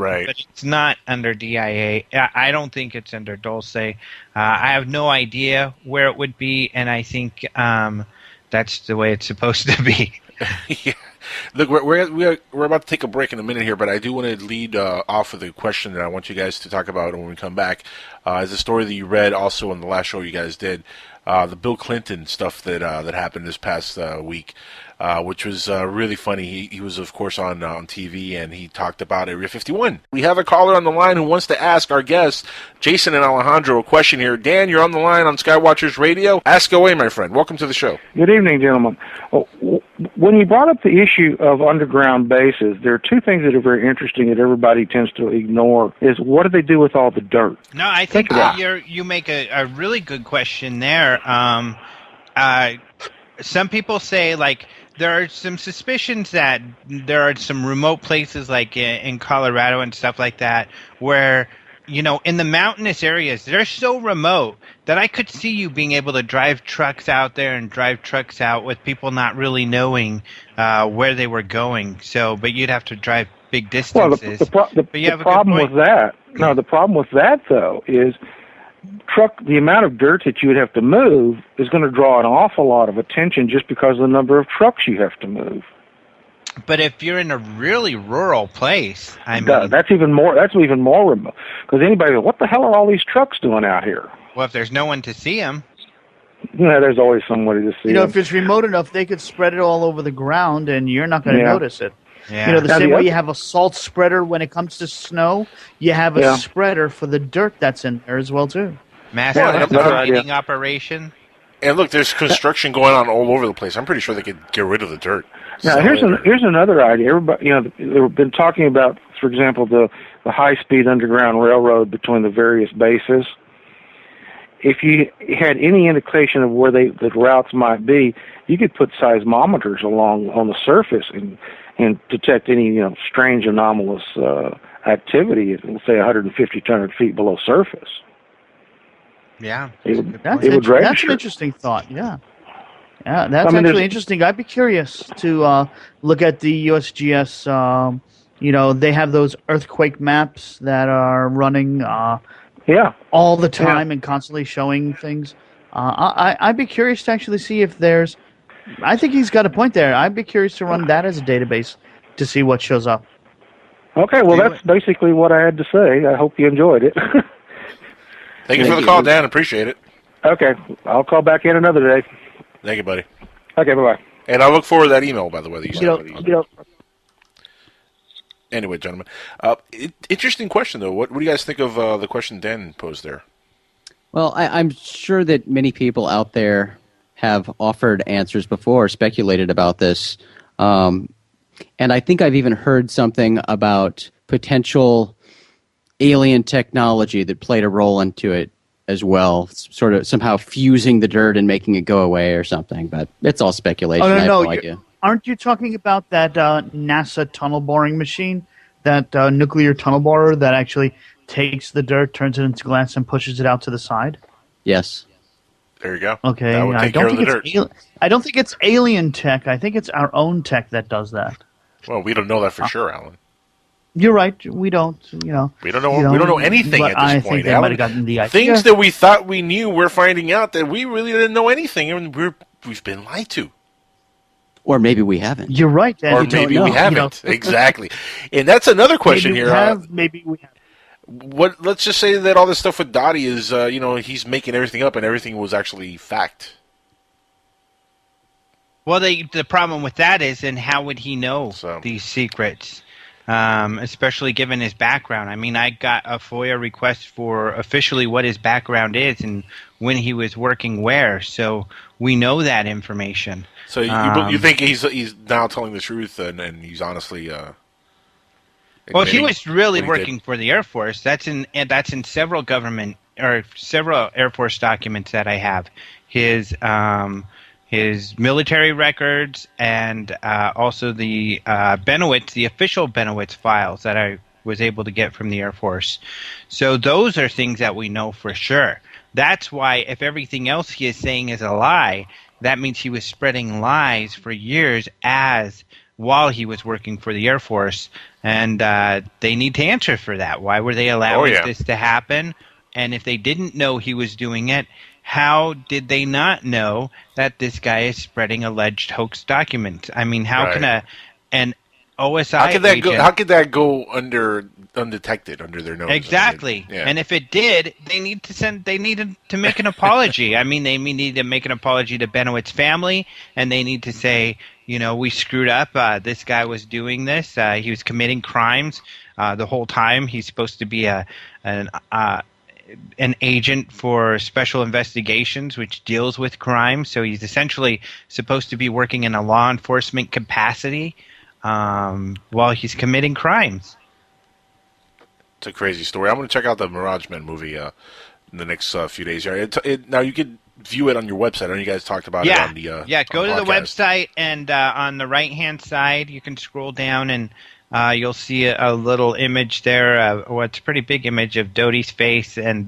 it's not under DIA. I don't think it's under Dulce. I have no idea where it would be, and I think that's the way it's supposed to be. Yeah. Look, we're about to take a break in a minute here, but I do want to lead off with a question that I want you guys to talk about when we come back. Is a story that you read also in the last show you guys did, the Bill Clinton stuff that happened this past week, which was really funny. He was, of course, on TV, and he talked about Area 51. We have a caller on the line who wants to ask our guests, Jason and Alejandro, a question here. Dan, you're on the line on Skywatchers Radio. Ask away, my friend. Welcome to the show. Good evening, gentlemen. When you brought up the issue of underground bases, there are two things that are very interesting that everybody tends to ignore. Is what do they do with all the dirt? No, I think you make a really good question there. Some people say, like, there are some suspicions that there are some remote places, like in Colorado and stuff like that, where, in the mountainous areas, they're so remote that I could see you being able to drive trucks out there and drive trucks out with people not really knowing where they were going. So, but you'd have to drive big distances. Well, the problem with that, though, is the amount of dirt that you would have to move is going to draw an awful lot of attention just because of the number of trucks you have to move. But if you're in a really rural place, that's even more remote. Because anybody goes, what the hell are all these trucks doing out here? Well, if there's no one to see them. there's always somebody to see. If it's remote enough, they could spread it all over the ground, and you're not going to notice it. Yeah. The same way you have a salt spreader when it comes to snow, you have a spreader for the dirt that's in there as well, too. Massive lighting operation. And look, there's construction going on all over the place. I'm pretty sure they could get rid of the dirt. Now, here's another idea. Everybody, they've been talking about, for example, the high-speed underground railroad between the various bases. If you had any indication of where the routes might be, you could put seismometers along on the surface and detect any strange anomalous activity at, let's say, 150, 200 feet below surface. Yeah, that's an interesting thought. Yeah, that's actually interesting. I'd be curious to look at the USGS. They have those earthquake maps that are running all the time and constantly showing things. I'd be curious to actually see if there's. I think he's got a point there. I'd be curious to run that as a database to see what shows up. Okay, well, that's basically what I had to say. I hope you enjoyed it. Thank you for the call, Dan. Appreciate it. Okay. I'll call back in another day. Thank you, buddy. Okay, bye-bye. And I look forward to that email, by the way, that you sent. Anyway, gentlemen. Interesting question, though. What do you guys think of the question Dan posed there? Well, I'm sure that many people out there have offered answers before, speculated about this. And I think I've even heard something about potential alien technology that played a role into it as well, sort of somehow fusing the dirt and making it go away or something. But it's all speculation. Oh, I have no idea. Aren't you talking about that NASA tunnel boring machine, that nuclear tunnel borer that actually takes the dirt, turns it into glass, and pushes it out to the side? Yes. There you go. Okay. That would take care of the dirt. I don't think it's alien tech. I think it's our own tech that does that. Well, we don't know that for sure, Alan. You're right. We don't. We don't know. We don't know anything at this I point. Think they might have gotten the idea. Things that we thought we knew, we're finding out that we really didn't know anything, and we've been lied to. Or maybe we haven't. You're right, Dan. Or maybe we haven't. Exactly. And that's another question maybe here. Maybe we have. Let's just say that all this stuff with Dottie is, he's making everything up, and everything was actually fact. Well, the problem with that is, and how would he know these secrets? Especially given his background. I mean, I got a FOIA request for officially what his background is and when he was working where, so we know that information. So you think he's now telling the truth and he's honestly well, if he was really working for the Air Force, that's in several government or several Air Force documents that I have. His military records and also the Benowitz, the official Benowitz files that I was able to get from the Air Force. So those are things that we know for sure. That's why if everything else he is saying is a lie, that means he was spreading lies for years while he was working for the Air Force. And they need to answer for that. Why were they allowing this to happen? And if they didn't know he was doing it, how did they not know that this guy is spreading alleged hoax documents? I mean, how can an OSI How could that go undetected under their nose? Exactly. And if it did, they needed to make an apology. I mean, they need to make an apology to Benowitz's family, and they need to say, we screwed up. This guy was doing this. He was committing crimes the whole time. He's supposed to be an agent for special investigations, which deals with crime. So he's essentially supposed to be working in a law enforcement capacity while he's committing crimes. It's a crazy story. I'm going to check out the Mirage Men movie in the next few days. Now, you could view it on your website. I know you guys talked about it on the go to the website, and on the right-hand side, you can scroll down, and you'll see a little image there. It's a pretty big image of Doty's face, and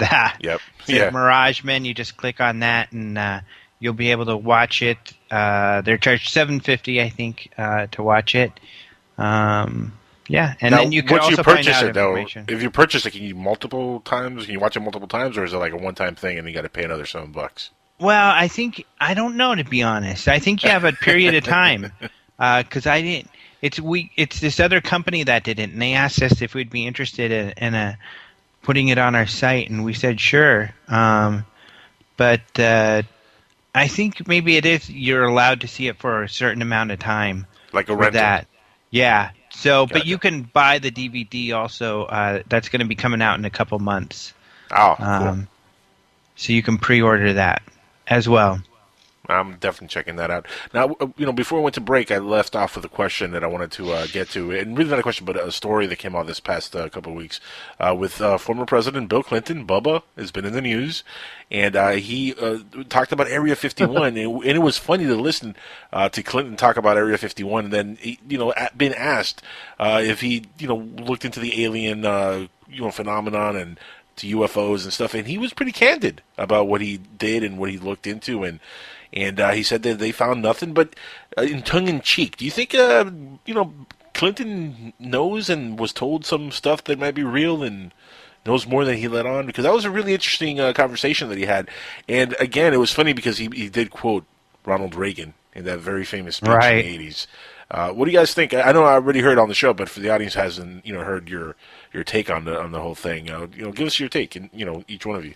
Mirage Men. You just click on that, and you'll be able to watch it. They're charged $7.50, I think, to watch it. And now, then you can also find out information. If you purchase it, can you multiple times? Can you watch it multiple times, or is it like a one-time thing and you got to pay another $7? Well, I don't know, to be honest. I think you have a period of time because I didn't. It's this other company that did it, and they asked us if we'd be interested in putting it on our site, and we said sure. But I I think maybe it is. You're allowed to see it for a certain amount of time. Like a rental. That. Yeah. So, Gotcha. but you can buy the DVD also. That's going to be coming out in a couple months. Oh, cool. So you can pre-order that as well. I'm definitely checking that out. Now, before we went to break, I left off with a question that I wanted to get to. And really not a question, but a story that came out this past couple of weeks with former President Bill Clinton. Bubba has been in the news. And he talked about Area 51. and it was funny to listen to Clinton talk about Area 51. And then, been asked if he, looked into the alien, phenomenon and to UFOs and stuff. And he was pretty candid about what he did and what he looked into. And he said that they found nothing, but in tongue-in-cheek. Do you think, Clinton knows and was told some stuff that might be real and knows more than he let on? Because that was a really interesting conversation that he had. And, again, it was funny because he did quote Ronald Reagan in that very famous speech in the 80s. What do you guys think? I know I already heard on the show, but for the audience who hasn't, heard your take on the whole thing, give us your take, and each one of you.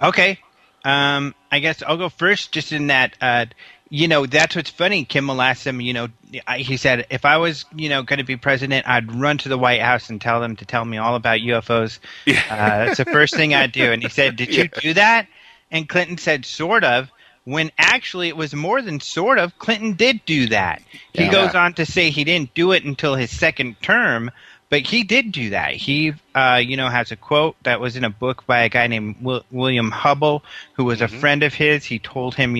Okay. I guess I'll go first, just in that, that's what's funny. Kimmel asked him, he said, if I was, going to be president, I'd run to the White House and tell them to tell me all about UFOs. That's the first thing I'd do. And he said, did you do that? And Clinton said, sort of. When actually it was more than sort of. Clinton did do that. He goes on to say he didn't do it until his second term, but he did do that. He, has a quote that was in a book by a guy named William Hubble, who was a friend of his. He told him,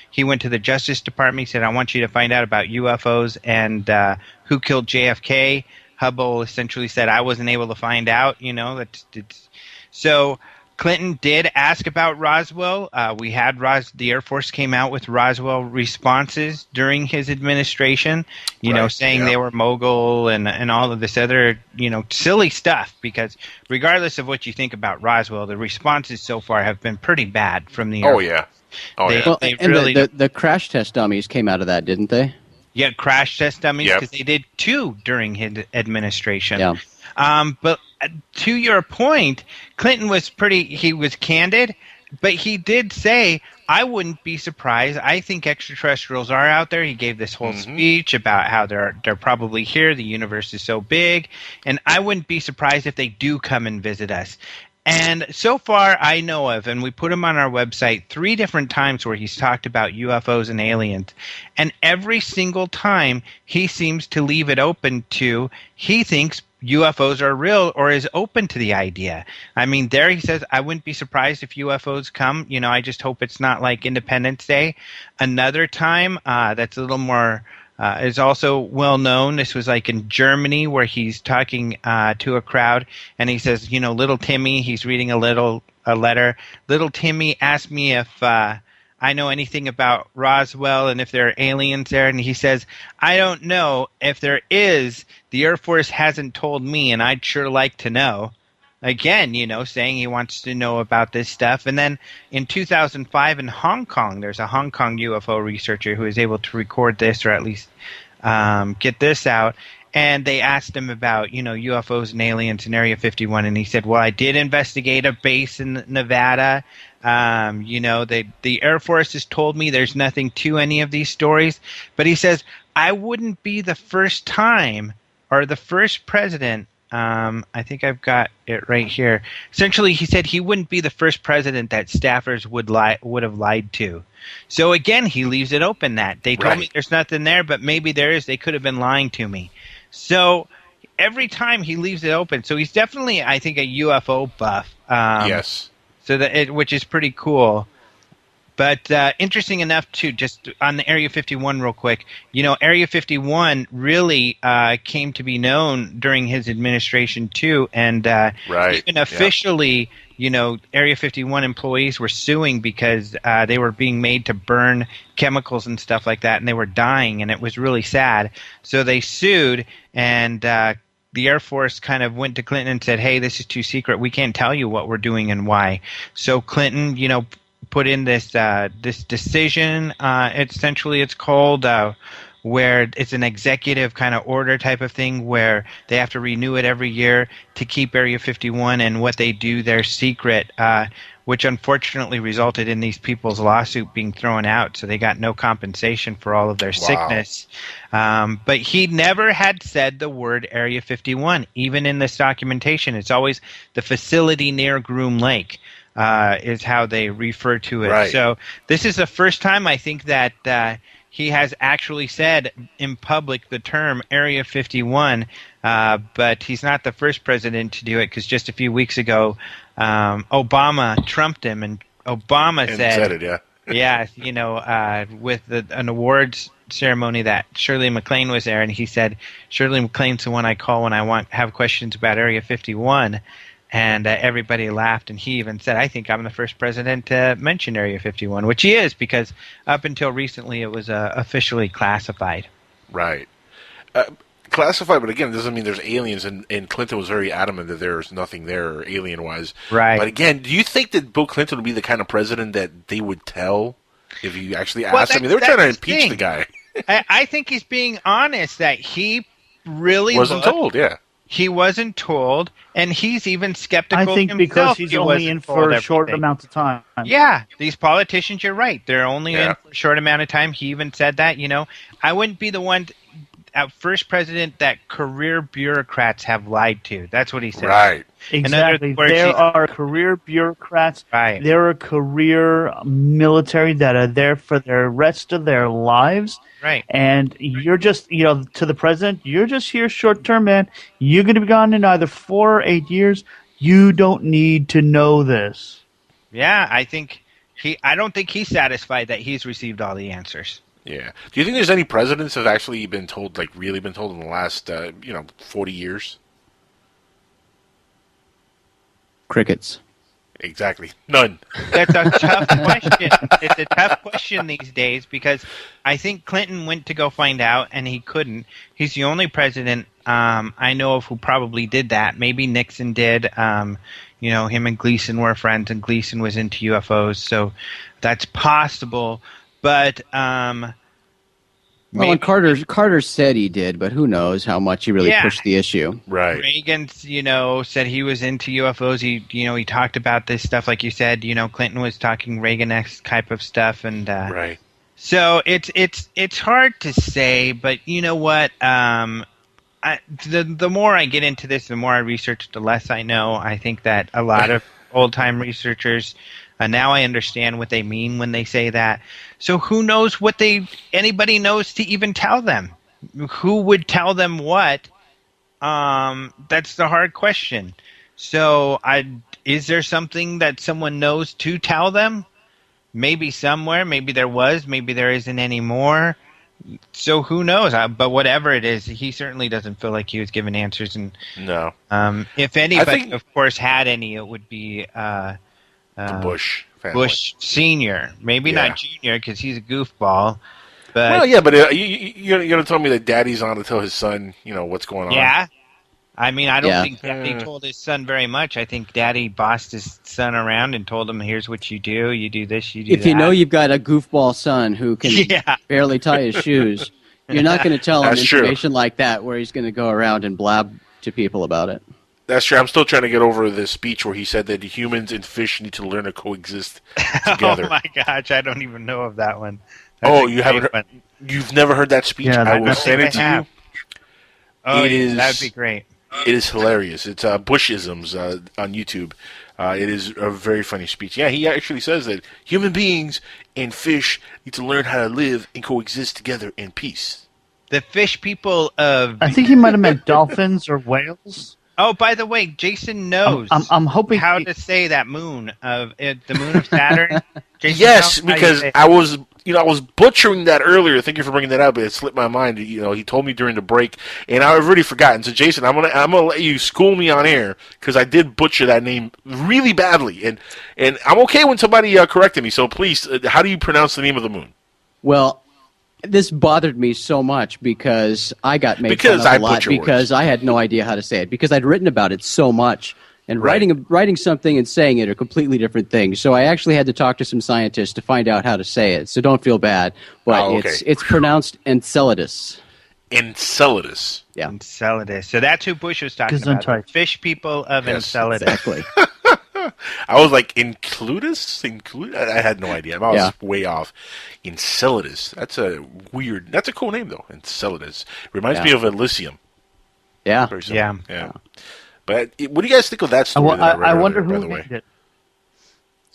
he went to the Justice Department. He said, I want you to find out about UFOs and who killed JFK. Hubble essentially said, I wasn't able to find out, So Clinton did ask about Roswell. We had the Air Force came out with Roswell responses during his administration, saying they were mogul and all of this other, silly stuff. Because regardless of what you think about Roswell, the responses so far have been pretty bad from the Air Force. Well, the crash test dummies came out of that, didn't they? Yeah, crash test dummies, because they did 2 during his administration. Yeah. But to your point, Clinton was he was candid, but he did say, I wouldn't be surprised. I think extraterrestrials are out there. He gave this whole speech about how they're probably here. The universe is so big. And I wouldn't be surprised if they do come and visit us. And so far I know of, and we put him on our website 3 different times where he's talked about UFOs and aliens. And every single time he seems to leave it open to, he thinks UFOs are real or is open to the idea. I mean, there he says, I wouldn't be surprised if UFOs come. I just hope it's not like Independence Day. Another time that's a little more is also well known. This was like in Germany where he's talking to a crowd, and he says, little Timmy, he's reading a letter. Little Timmy asked me if I know anything about Roswell and if there are aliens there. And he says, I don't know. If there is, the Air Force hasn't told me, and I'd sure like to know. Again, saying he wants to know about this stuff. And then in 2005 in Hong Kong, there's a Hong Kong UFO researcher who was able to record this, or at least get this out. And they asked him about, UFOs and aliens in Area 51. And he said, well, I did investigate a base in Nevada. The Air Force has told me there's nothing to any of these stories. But he says, I wouldn't be the first time or the first president. I think I've got it right here. Essentially, he said he wouldn't be the first president that staffers would have lied to. So again, he leaves it open that they told me there's nothing there, but maybe there is. They could have been lying to me. So every time he leaves it open. So he's definitely, I think, a UFO buff. Yes. So which is pretty cool. But interesting enough, too, just on the Area 51 real quick, Area 51 really came to be known during his administration, too. And even officially, Area 51 employees were suing because they were being made to burn chemicals and stuff like that, and they were dying, and it was really sad. So they sued, and the Air Force kind of went to Clinton and said, hey, this is too secret. We can't tell you what we're doing and why. So Clinton, put in this decision. Essentially, it's called where it's an executive kind of order type of thing where they have to renew it every year to keep Area 51 and what they do their secret. which unfortunately resulted in these people's lawsuit being thrown out. So they got no compensation for all of their sickness. But he never had said the word Area 51, even in this documentation. It's always the facility near Groom Lake. Is how they refer to it. Right. So this is the first time I think that he has actually said in public the term Area 51, but he's not the first president to do it, because just a few weeks ago, Obama trumped him, and Obama said it, yeah. Yeah, you know, with an awards ceremony that Shirley MacLaine was there, and he said, Shirley MacLaine's the one I call when I have questions about Area 51. And everybody laughed, and he even said, I think I'm the first president to mention Area 51, which he is, because up until recently it was officially classified. Right. Classified, but again, it doesn't mean there's aliens, and Clinton was very adamant that there's nothing there alien-wise. Right. But again, do you think that Bill Clinton would be the kind of president that they would tell if you actually asked? I mean, they were trying to impeach the guy. I think he's being honest that he really wasn't told, yeah. He wasn't told, and he's even skeptical I think himself. because he's only in for a short amount of time. Yeah, these politicians, you're right. They're only in for a short amount of time. He even said that, you know. I wouldn't be the one, first president that career bureaucrats have lied to. That's what he said. Right. Exactly. There are career bureaucrats. Right. There are career military that are there for the rest of their lives. Right. And you're just, you know, to the president, you're just here short term, man. You're going to be gone in either 4 or 8 years. You don't need to know this. Yeah, I don't think he's satisfied that he's received all the answers. Yeah. Do you think there's any presidents that have actually been told, like really been told in the last, 40 years? Crickets. Exactly. None. That's a tough question. It's a tough question these days, because I think Clinton went to go find out, and he couldn't. He's the only president I know of who probably did that. Maybe Nixon did. Him and Gleason were friends, and Gleason was into UFOs, so that's possible. But well, and Carter said he did, but who knows how much he really pushed the issue. Right. Reagan, said he was into UFOs. He talked about this stuff, like you said. Clinton was talking Reagan-esque type of stuff, and right. So it's hard to say, but you know what? The more I get into this, the more I research, the less I know. I think that a lot of old-time researchers. Now I understand what they mean when they say that. So who knows what anybody knows to even tell them? Who would tell them what? That's the hard question. So is there something that someone knows to tell them? Maybe somewhere. Maybe there was. Maybe there isn't anymore. So who knows? But whatever it is, he certainly doesn't feel like he was given answers. And no. If anybody, of course, had any, it would be the Bush family. Bush Senior, maybe not Junior, because he's a goofball. But well, yeah, but you're gonna tell me that Daddy's on to tell his son, what's going on. Yeah, I mean, I don't think Daddy told his son very much. I think Daddy bossed his son around and told him, "Here's what you do. You do this. You do that." If you know you've got a goofball son who can barely tie his shoes, you're not going to tell him information like that, where he's going to go around and blab to people about it. That's true. I'm still trying to get over the speech where he said that humans and fish need to learn to coexist together. Oh my gosh, I don't even know of that one. You haven't? You've never heard that speech? Yeah, I will send it to you. Oh, that'd be great. It is hilarious. It's Bushisms on YouTube. It is a very funny speech. Yeah, he actually says that human beings and fish need to learn how to live and coexist together in peace. The fish people of... I think he might have meant dolphins or whales. Oh, by the way, Jason knows I'm hoping how to say that moon of the moon of Saturn. Jason yes, because I was butchering that earlier. Thank you for bringing that up. But it slipped my mind. He told me during the break, and I've already forgotten. So, Jason, I'm gonna let you school me on air because I did butcher that name really badly, and I'm okay when somebody corrected me. So, please, how do you pronounce the name of the moon? Well, this bothered me so much because I got made fun of a lot because I had no idea how to say it because I'd written about it so much. And writing something and saying it are completely different things. So I actually had to talk to some scientists to find out how to say it. So don't feel bad. But it's pronounced Enceladus. Enceladus. Yeah. Enceladus. So that's who Bush was talking about. Fish people of Enceladus. Exactly. I was like, Includus? I had no idea. I was way off. Enceladus. That's a cool name, though. Enceladus. Reminds me of Elysium. Yeah. Yeah. But what do you guys think of that story? I wonder who named it.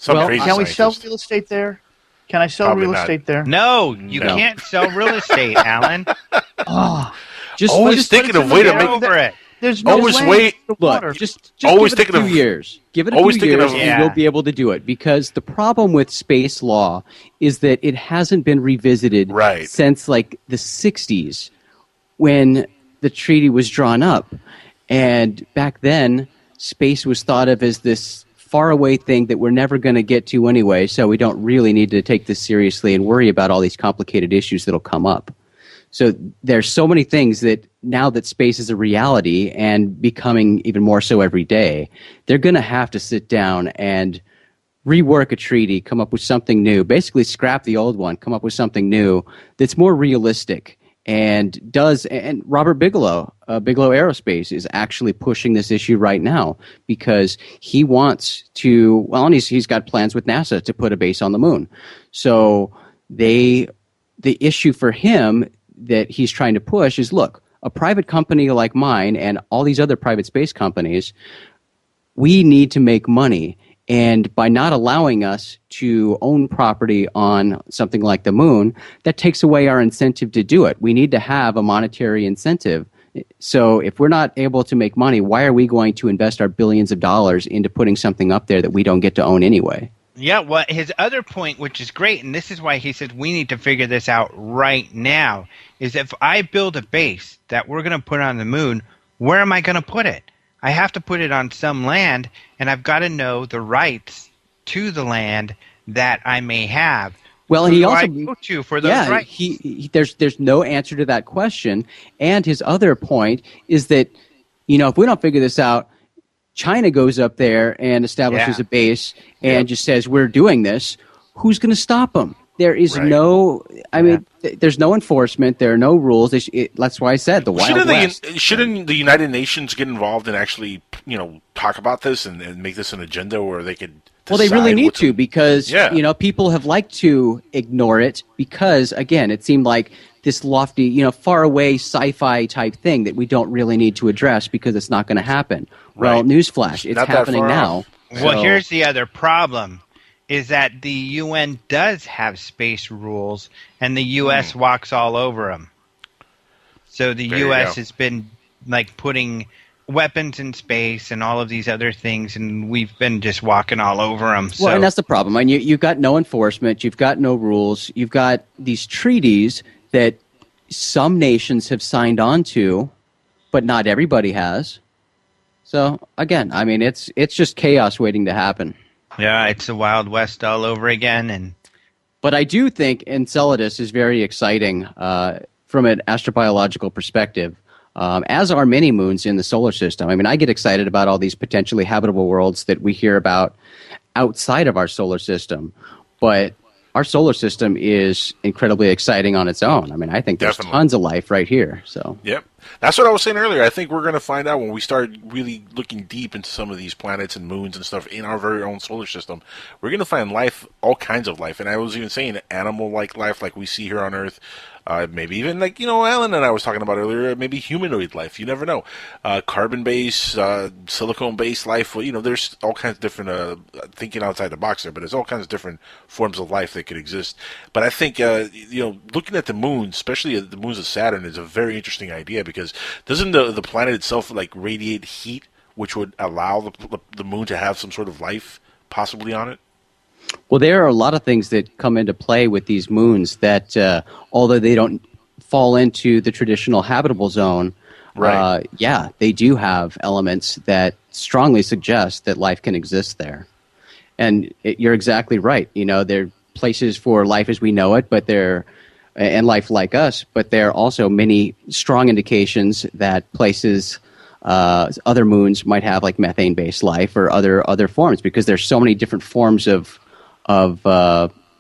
Can we sell real estate there? Can I sell real estate there? No, you can't sell real estate, Alan. Just always thinking of way to make over it. There's no always wait. Look, just always give it a few years. Give it a few years, and you'll be able to do it. Because the problem with space law is that it hasn't been revisited since like the '60s, when the treaty was drawn up. And back then, space was thought of as this faraway thing that we're never going to get to anyway. So we don't really need to take this seriously and worry about all these complicated issues that'll come up. So there's so many things that now that space is a reality and becoming even more so every day, they're going to have to sit down and rework a treaty, come up with something new, basically scrap the old one, come up with something new that's more realistic and Robert Bigelow, Bigelow Aerospace is actually pushing this issue right now because he wants to, and he's got plans with NASA to put a base on the moon. So the issue for him that he's trying to push is, look, a private company like mine and all these other private space companies, we need to make money. And by not allowing us to own property on something like the moon, that takes away our incentive to do it. We need to have a monetary incentive. So if we're not able to make money, why are we going to invest our billions of dollars into putting something up there that we don't get to own anyway? Yeah, well, his other point, which is great, and this is why he said we need to figure this out right now, is if I build a base that we're going to put on the moon, where am I going to put it? I have to put it on some land, and I've got to know the rights to the land that I may have. Well, and he also go to for those rights? There's no answer to that question. And his other point is that, if we don't figure this out, China goes up there and establishes a base and just says, we're doing this. Who's going to stop them? There is there's no enforcement. There are no rules. That's why I said the Wild West. Shouldn't the United Nations get involved and actually, talk about this and make this an agenda where they could decide? Well, they really need to because, people have liked to ignore it because, again, it seemed like this lofty, far away sci-fi type thing that we don't really need to address because it's not going to happen. Right. Well, newsflash, it's happening now. Well, here's the other problem, is that the UN does have space rules, and the U.S. walks all over them. So the U.S. has been, putting weapons in space and all of these other things, and we've been just walking all over them. Well, and that's the problem. I mean, you've got no enforcement. You've got no rules. You've got these treaties that some nations have signed on to, but not everybody has. So, again, I mean, it's just chaos waiting to happen. Yeah, it's the Wild West all over again. But I do think Enceladus is very exciting from an astrobiological perspective, as are many moons in the solar system. I mean, I get excited about all these potentially habitable worlds that we hear about outside of our solar system. But our solar system is incredibly exciting on its own. I mean, I think there's tons of life right here. So. Yep. That's what I was saying earlier. I think we're going to find out when we start really looking deep into some of these planets and moons and stuff in our very own solar system. We're going to find life, all kinds of life. And I was even saying animal-like life like we see here on Earth. Maybe even Alan and I was talking about earlier, maybe humanoid life. You never know. Carbon-based, silicone-based life. Well, there's all kinds of different, thinking outside the box there, but there's all kinds of different forms of life that could exist. But I think, looking at the moon, especially the moons of Saturn, is a very interesting idea because doesn't the planet itself radiate heat, which would allow the moon to have some sort of life possibly on it? Well, there are a lot of things that come into play with these moons that, although they don't fall into the traditional habitable zone, they do have elements that strongly suggest that life can exist there. And you're exactly right. There are places for life as we know it, and life like us, but there are also many strong indications that places, other moons might have methane-based life or other forms because there's so many different forms of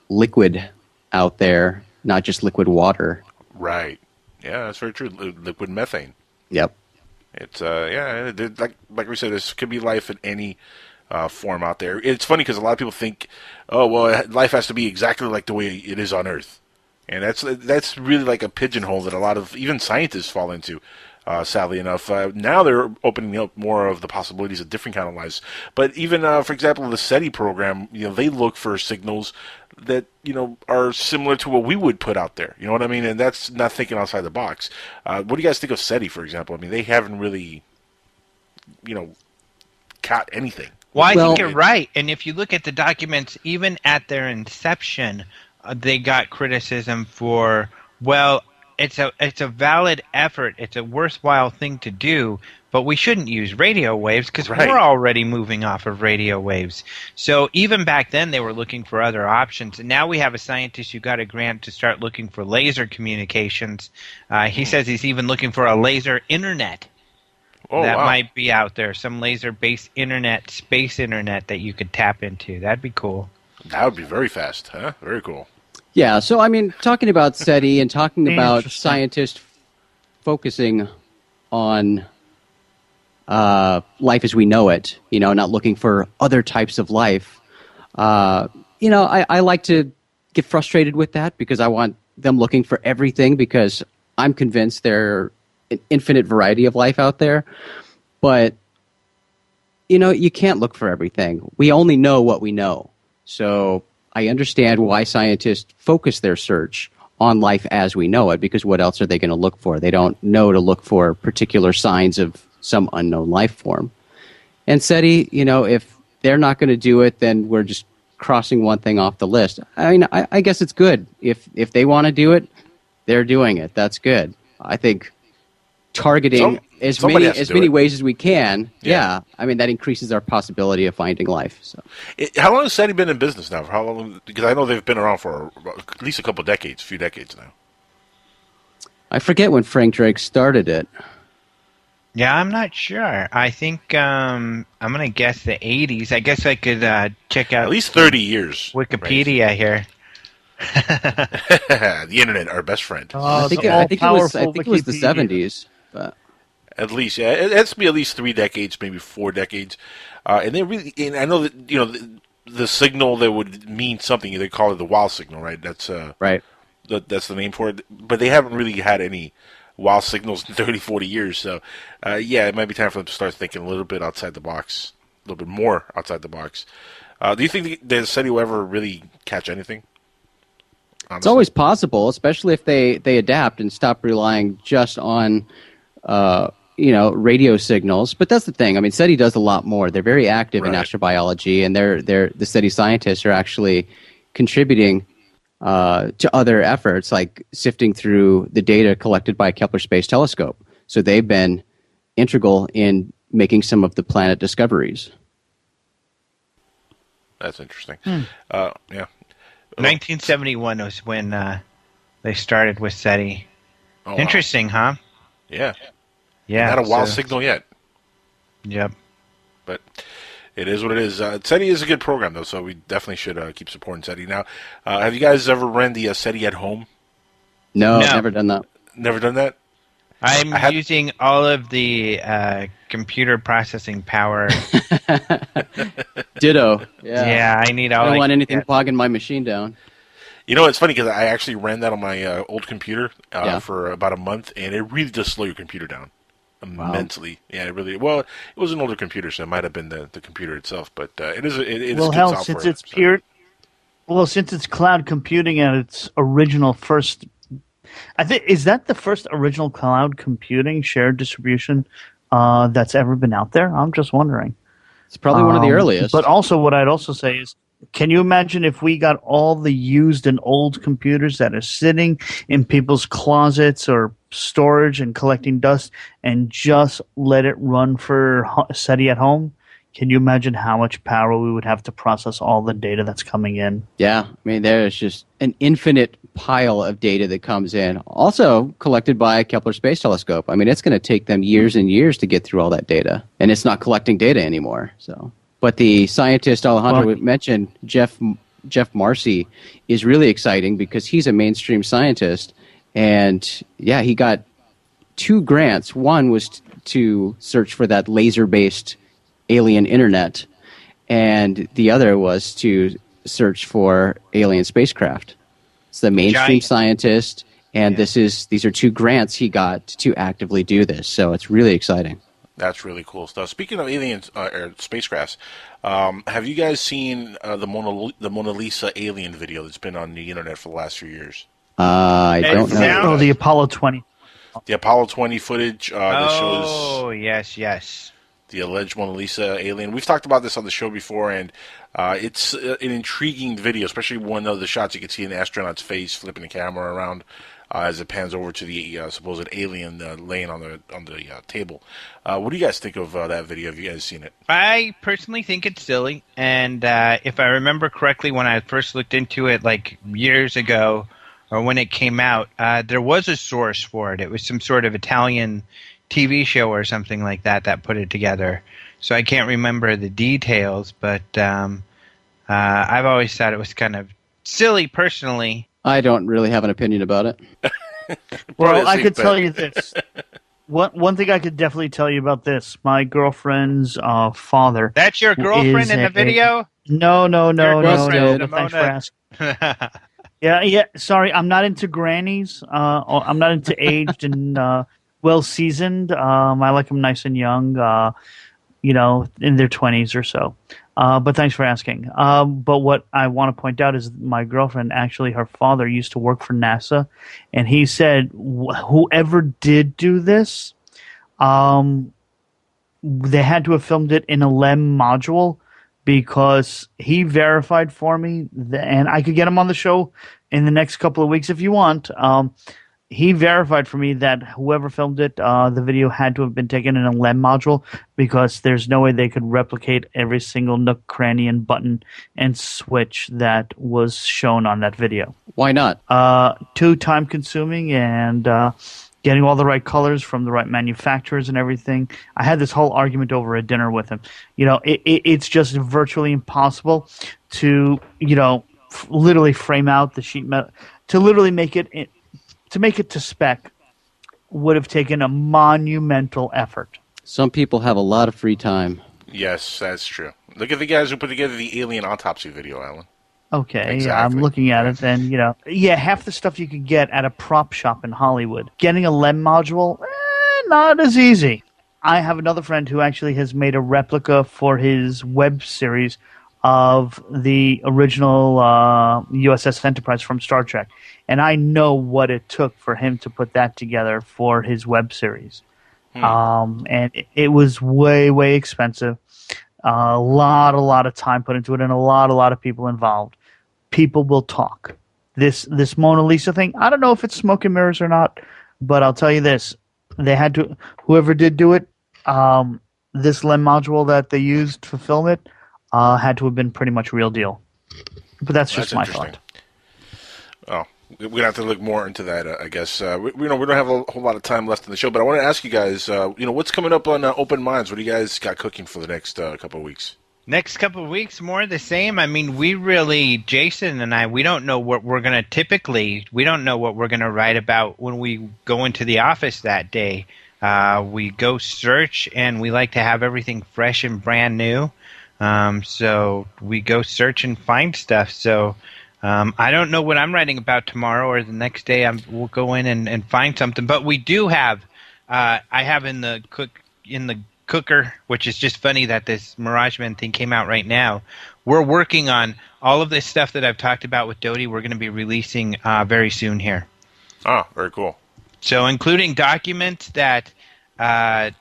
liquid out there, not just liquid water. Right. Yeah, that's very true. Liquid methane. Yep. It's like we said, this could be life at any form out there. It's funny because a lot of people think, oh, well, life has to be exactly like the way it is on Earth. And that's really like a pigeonhole that a lot of even scientists fall into, sadly enough. Now they're opening up more of the possibilities of different kind of lives. But even, for example, the SETI program, they look for signals that, are similar to what we would put out there. You know what I mean? And that's not thinking outside the box. What do you guys think of SETI, for example? I mean, they haven't really, caught anything. Well, I think you're right. And if you look at the documents, even at their inception, they got criticism for, it's a valid effort. It's a worthwhile thing to do, but we shouldn't use radio waves because we're already moving off of radio waves. So even back then, they were looking for other options. And now we have a scientist who got a grant to start looking for laser communications. He says he's even looking for a laser internet. Might be out there, some laser-based internet, space internet that you could tap into. That'd be cool. That would be very fast, huh? Very cool. Yeah, so I mean, talking about SETI and talking about scientists focusing on life as we know it, not looking for other types of life, I like to get frustrated with that because I want them looking for everything because I'm convinced they're an infinite variety of life out there, but you can't look for everything. We only know what we know. So I understand why scientists focus their search on life as we know it, because what else are they going to look for? They don't know to look for particular signs of some unknown life form. And SETI, if they're not going to do it, then we're just crossing one thing off the list. I mean, I guess it's good. If they want to do it, they're doing it. That's good. I think targeting as many ways as we can, I mean, that increases our possibility of finding life. So, how long has SETI been in business now? For how long? Because I know they've been around for at least a few decades now. I forget when Frank Drake started it. Yeah, I'm not sure. I think I'm going to guess the 80s. I guess I could check out... At least 30 years. Wikipedia here. The internet, our best friend. I think it was the 70s. But. At least, yeah. It has to be at least 3 decades, maybe 4 decades. And they really... And I know that, the signal that would mean something, they call it the WOW signal, right? That's right. That's the name for it. But they haven't really had any WOW signals in 30, 40 years. So, it might be time for them to start thinking a little bit outside the box, a little bit more outside the box. Do you think that SETI will ever really catch anything? Honestly? It's always possible, especially if they adapt and stop relying just on radio signals. But that's the thing. I mean, SETI does a lot more. They're very active in astrobiology, and the SETI scientists are actually contributing to other efforts, like sifting through the data collected by Kepler Space Telescope. So they've been integral in making some of the planet discoveries. That's interesting. Yeah. 1971 was when they started with SETI. Oh, interesting, huh? Yeah. Yeah. Not a WOW signal yet. Yep. But it is what it is. SETI is a good program, though, so we definitely should keep supporting SETI. Now, have you guys ever ran the SETI at home? No, I've never done that. Never done that? I'm using all of the computer processing power. Ditto. Yeah, I need all. I don't want anything bogging my machine down. It's funny because I actually ran that on my old computer for about a month, and it really does slow your computer down immensely. Wow. Yeah, it really. Well, it was an older computer, so it might have been the computer itself, but it is. It is good software. Since it's pure. Well, since it's cloud computing at its original first. I think is that the first original cloud computing shared distribution that's ever been out there? I'm just wondering. It's probably one of the earliest. But also, what I'd also say is, can you imagine if we got all the used and old computers that are sitting in people's closets or storage and collecting dust, and just let it run for SETI at home? Can you imagine how much power we would have to process all the data that's coming in? Yeah, I mean, there's just an infinite pile of data that comes in, also collected by Kepler Space Telescope. I mean, it's going to take them years and years to get through all that data, and it's not collecting data anymore. So, but the scientist Alejandro mentioned, Jeff Marcy, is really exciting because he's a mainstream scientist, and he got 2 grants. One was to search for that laser-based alien internet, and the other was to search for alien spacecraft. It's the mainstream scientist, and these are 2 grants he got to actively do this. So it's really exciting. That's really cool stuff. Speaking of aliens or spacecrafts, have you guys seen the Mona Lisa alien video that's been on the internet for the last few years? I don't know. Oh, the Apollo 20. The Apollo 20 footage that shows. Oh, yes. The alleged Mona Lisa alien. We've talked about this on the show before, and it's an intriguing video, especially one of the shots you can see an astronaut's face flipping the camera around as it pans over to the supposed alien laying on the table. What do you guys think of that video? Have you guys seen it? I personally think it's silly, and if I remember correctly, when I first looked into it like years ago, or when it came out, there was a source for it. It was some sort of Italian TV show or something like that put it together. So I can't remember the details, but I've always thought it was kind of silly personally. I don't really have an opinion about it. Well, I could tell you this. One thing I could definitely tell you about this. My girlfriend's father. That's your girlfriend in the video? No. Thanks for asking. Yeah. Sorry, I'm not into grannies. I'm not into aged and well-seasoned. I like them nice and young, in their 20s or so. But thanks for asking. But what I want to point out is my girlfriend, actually, her father used to work for NASA, and he said whoever did do this, they had to have filmed it in a LEM module, because he verified for me, and I could get him on the show in the next couple of weeks if you want. He verified for me that whoever filmed it, the video had to have been taken in a LEM module, because there's no way they could replicate every single nook, cranny, and button and switch that was shown on that video. Why not? Too time-consuming, and getting all the right colors from the right manufacturers and everything. I had this whole argument over a dinner with him. It's just virtually impossible to, literally frame out the sheet metal, to literally make it to spec would have taken a monumental effort. Some people have a lot of free time. Yes, that's true. Look at the guys who put together the alien autopsy video, Alan. Okay, exactly. I'm looking at it, and half the stuff you could get at a prop shop in Hollywood. Getting a LEM module, not as easy. I have another friend who actually has made a replica for his web series of the original USS Enterprise from Star Trek, and I know what it took for him to put that together for his web series. And it was way, way expensive. A lot of time put into it, and a lot of people involved. People will talk. This Mona Lisa thing, I don't know if it's smoke and mirrors or not, but I'll tell you this: they had to. Whoever did do it, this LEM module that they used to film it, had to have been pretty much real deal. But that's just my thought. Oh, we're gonna have to look more into that, I guess. We don't have a whole lot of time left in the show, but I want to ask you guys, what's coming up on Open Minds? What do you guys got cooking for the next couple of weeks? Next couple of weeks, more of the same. I mean, Jason and I, we don't know what we're going to write about when we go into the office that day. We go search, and we like to have everything fresh and brand new. So we go search and find stuff. So I don't know what I'm writing about tomorrow or the next day. We'll go in and find something. But we do have, I have in the cooker, which is just funny that this Mirageman thing came out right now. We're working on all of this stuff that I've talked about with Doty. We're going to be releasing very soon here. Oh, very cool. So including documents that I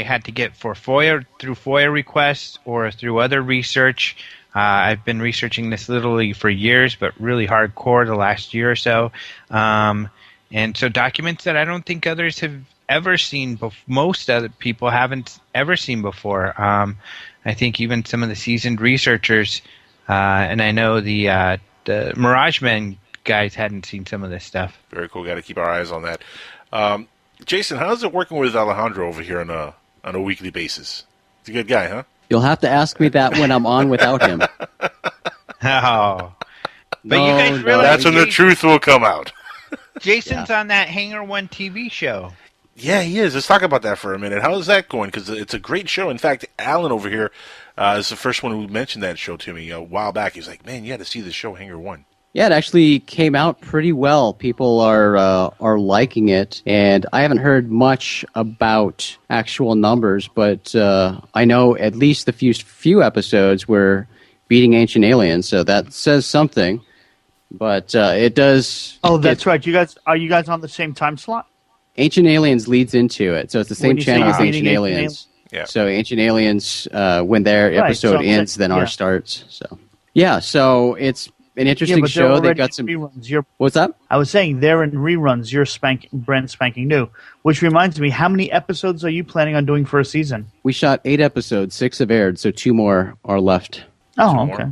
had to get for through FOIA requests or through other research. I've been researching this literally for years, but really hardcore the last year or so. And so documents that I don't think others have ever seen, most other people haven't ever seen before. I think even some of the seasoned researchers, and I know the Mirageman guys hadn't seen some of this stuff. Very cool. Got to keep our eyes on that. Jason, how's it working with Alejandro over here on a weekly basis? He's a good guy, huh? You'll have to ask me that when I'm on without him. Oh. But you guys realize that's when the truth will come out. Jason's on that Hangar 1 TV show. Yeah, he is. Let's talk about that for a minute. How is that going? Because it's a great show. In fact, Alan over here is the first one who mentioned that show to me a while back. He's like, man, you got to see the show, Hangar 1. Yeah, it actually came out pretty well. People are liking it, and I haven't heard much about actual numbers, but I know at least the few episodes were beating Ancient Aliens, so that says something. But it does. Oh, that's right. Are you guys on the same time slot? Ancient Aliens leads into it, so it's the same channel as Ancient Aliens. Yeah. So Ancient Aliens, when their episode ends, then ours starts. So yeah, so it's an interesting show. They got some reruns. What's that? I was saying they're in reruns. You're brand spanking new. Which reminds me, how many episodes are you planning on doing for a season? We shot 8 episodes, 6 have aired, so 2 more are left. Oh, okay.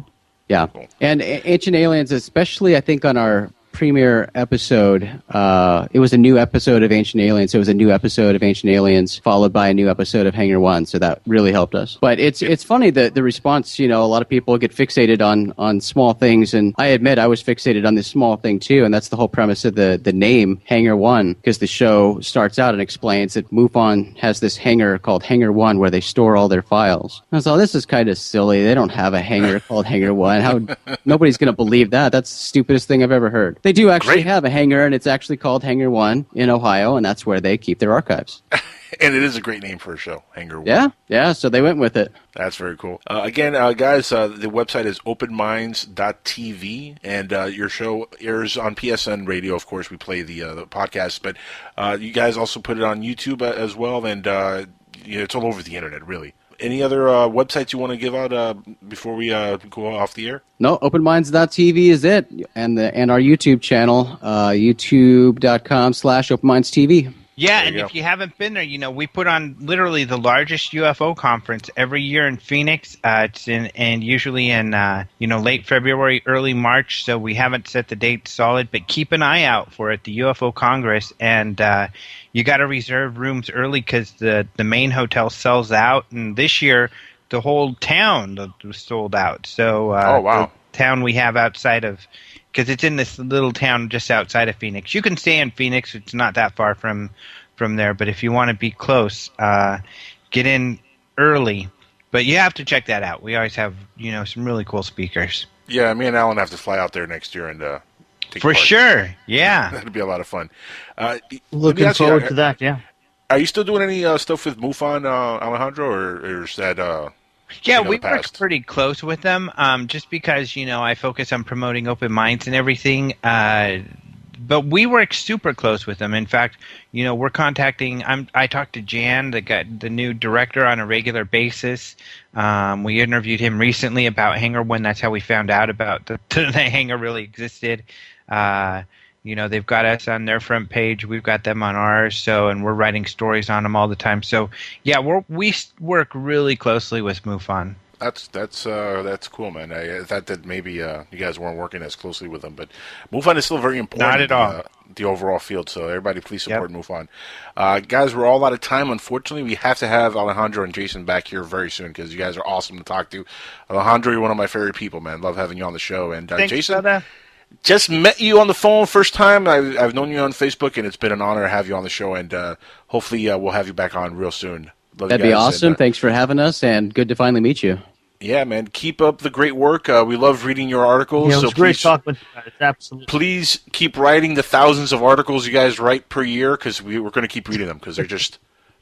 Yeah, and Ancient Aliens, especially I think on our premiere episode, it was a new episode of Ancient Aliens. So it was a new episode of Ancient Aliens followed by a new episode of Hangar 1. So that really helped us. But it's funny that the response, a lot of people get fixated on small things. And I admit I was fixated on this small thing too. And that's the whole premise of the name Hangar 1, because the show starts out and explains that MUFON has this hangar called Hangar 1 where they store all their files. I was like, this is kind of silly. They don't have a hangar called Hangar 1. Nobody's going to believe that. That's the stupidest thing I've ever heard. They do actually have a hangar, and it's actually called Hangar 1 in Ohio, and that's where they keep their archives. And it is a great name for a show, Hangar 1. Yeah, so they went with it. That's very cool. Again, guys, the website is openminds.tv, and your show airs on PSN Radio. Of course, we play the podcast, but you guys also put it on YouTube as well, and it's all over the internet, really. Any other websites you want to give out before we go off the air? No, openminds.tv is it, and our YouTube channel, youtube.com/openmindstv. Yeah, and if you haven't been there, we put on literally the largest UFO conference every year in Phoenix. It's usually in late February, early March. So we haven't set the date solid, but keep an eye out for it. The UFO Congress, and you got to reserve rooms early because the main hotel sells out. And this year, the whole town was sold out. So the town we have outside of. Because it's in this little town just outside of Phoenix. You can stay in Phoenix. It's not that far from there. But if you want to be close, get in early. But you have to check that out. We always have, some really cool speakers. Yeah, me and Alan have to fly out there next year and take For part. Sure, yeah. That'd be a lot of fun. Looking forward to that, yeah. Are you still doing any stuff with MUFON, Alejandro, or is that... Yeah, we work pretty close with them, just because, I focus on promoting Open Minds and everything. But we work super close with them. In fact, we're contacting. I talked to Jan, the new director, on a regular basis. We interviewed him recently about Hangar 1. That's how we found out about the hangar really existed. They've got us on their front page. We've got them on ours. And we're writing stories on them all the time. So, yeah, we work really closely with MUFON. That's cool, man. I thought that maybe you guys weren't working as closely with them, but MUFON is still very important. Not at all. The overall field. So everybody, please support MUFON. Guys, we're all out of time. Unfortunately, we have to have Alejandro and Jason back here very soon because you guys are awesome to talk to. Alejandro, you're one of my favorite people, man. Love having you on the show. And Thanks, Jason. brother. Just met you on the phone first time. I've known you on Facebook, and it's been an honor to have you on the show. And hopefully we'll have you back on real soon. That'd be awesome. And, thanks for having us, and good to finally meet you. Yeah, man. Keep up the great work. We love reading your articles. Yeah, it was great talking with you guys. Absolutely. Please keep writing the thousands of articles you guys write per year because we're going to keep reading them because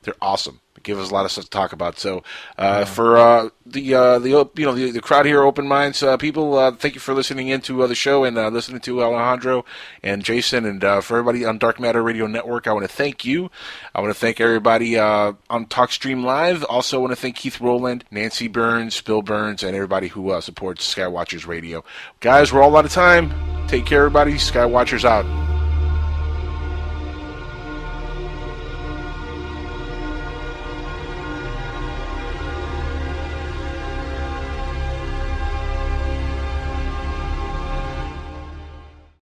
they're awesome. They give us a lot of stuff to talk about. So for the crowd here, Open Minds people, thank you for listening into the show and listening to Alejandro and Jason, and for everybody on Dark Matter Radio Network, I want to thank you. I want to thank everybody on TalkStream Live. Also want to thank Keith Rowland, Nancy Burns, Bill Burns, and everybody who supports Skywatchers Radio. Guys, we're all out of time. Take care, everybody. Skywatchers out.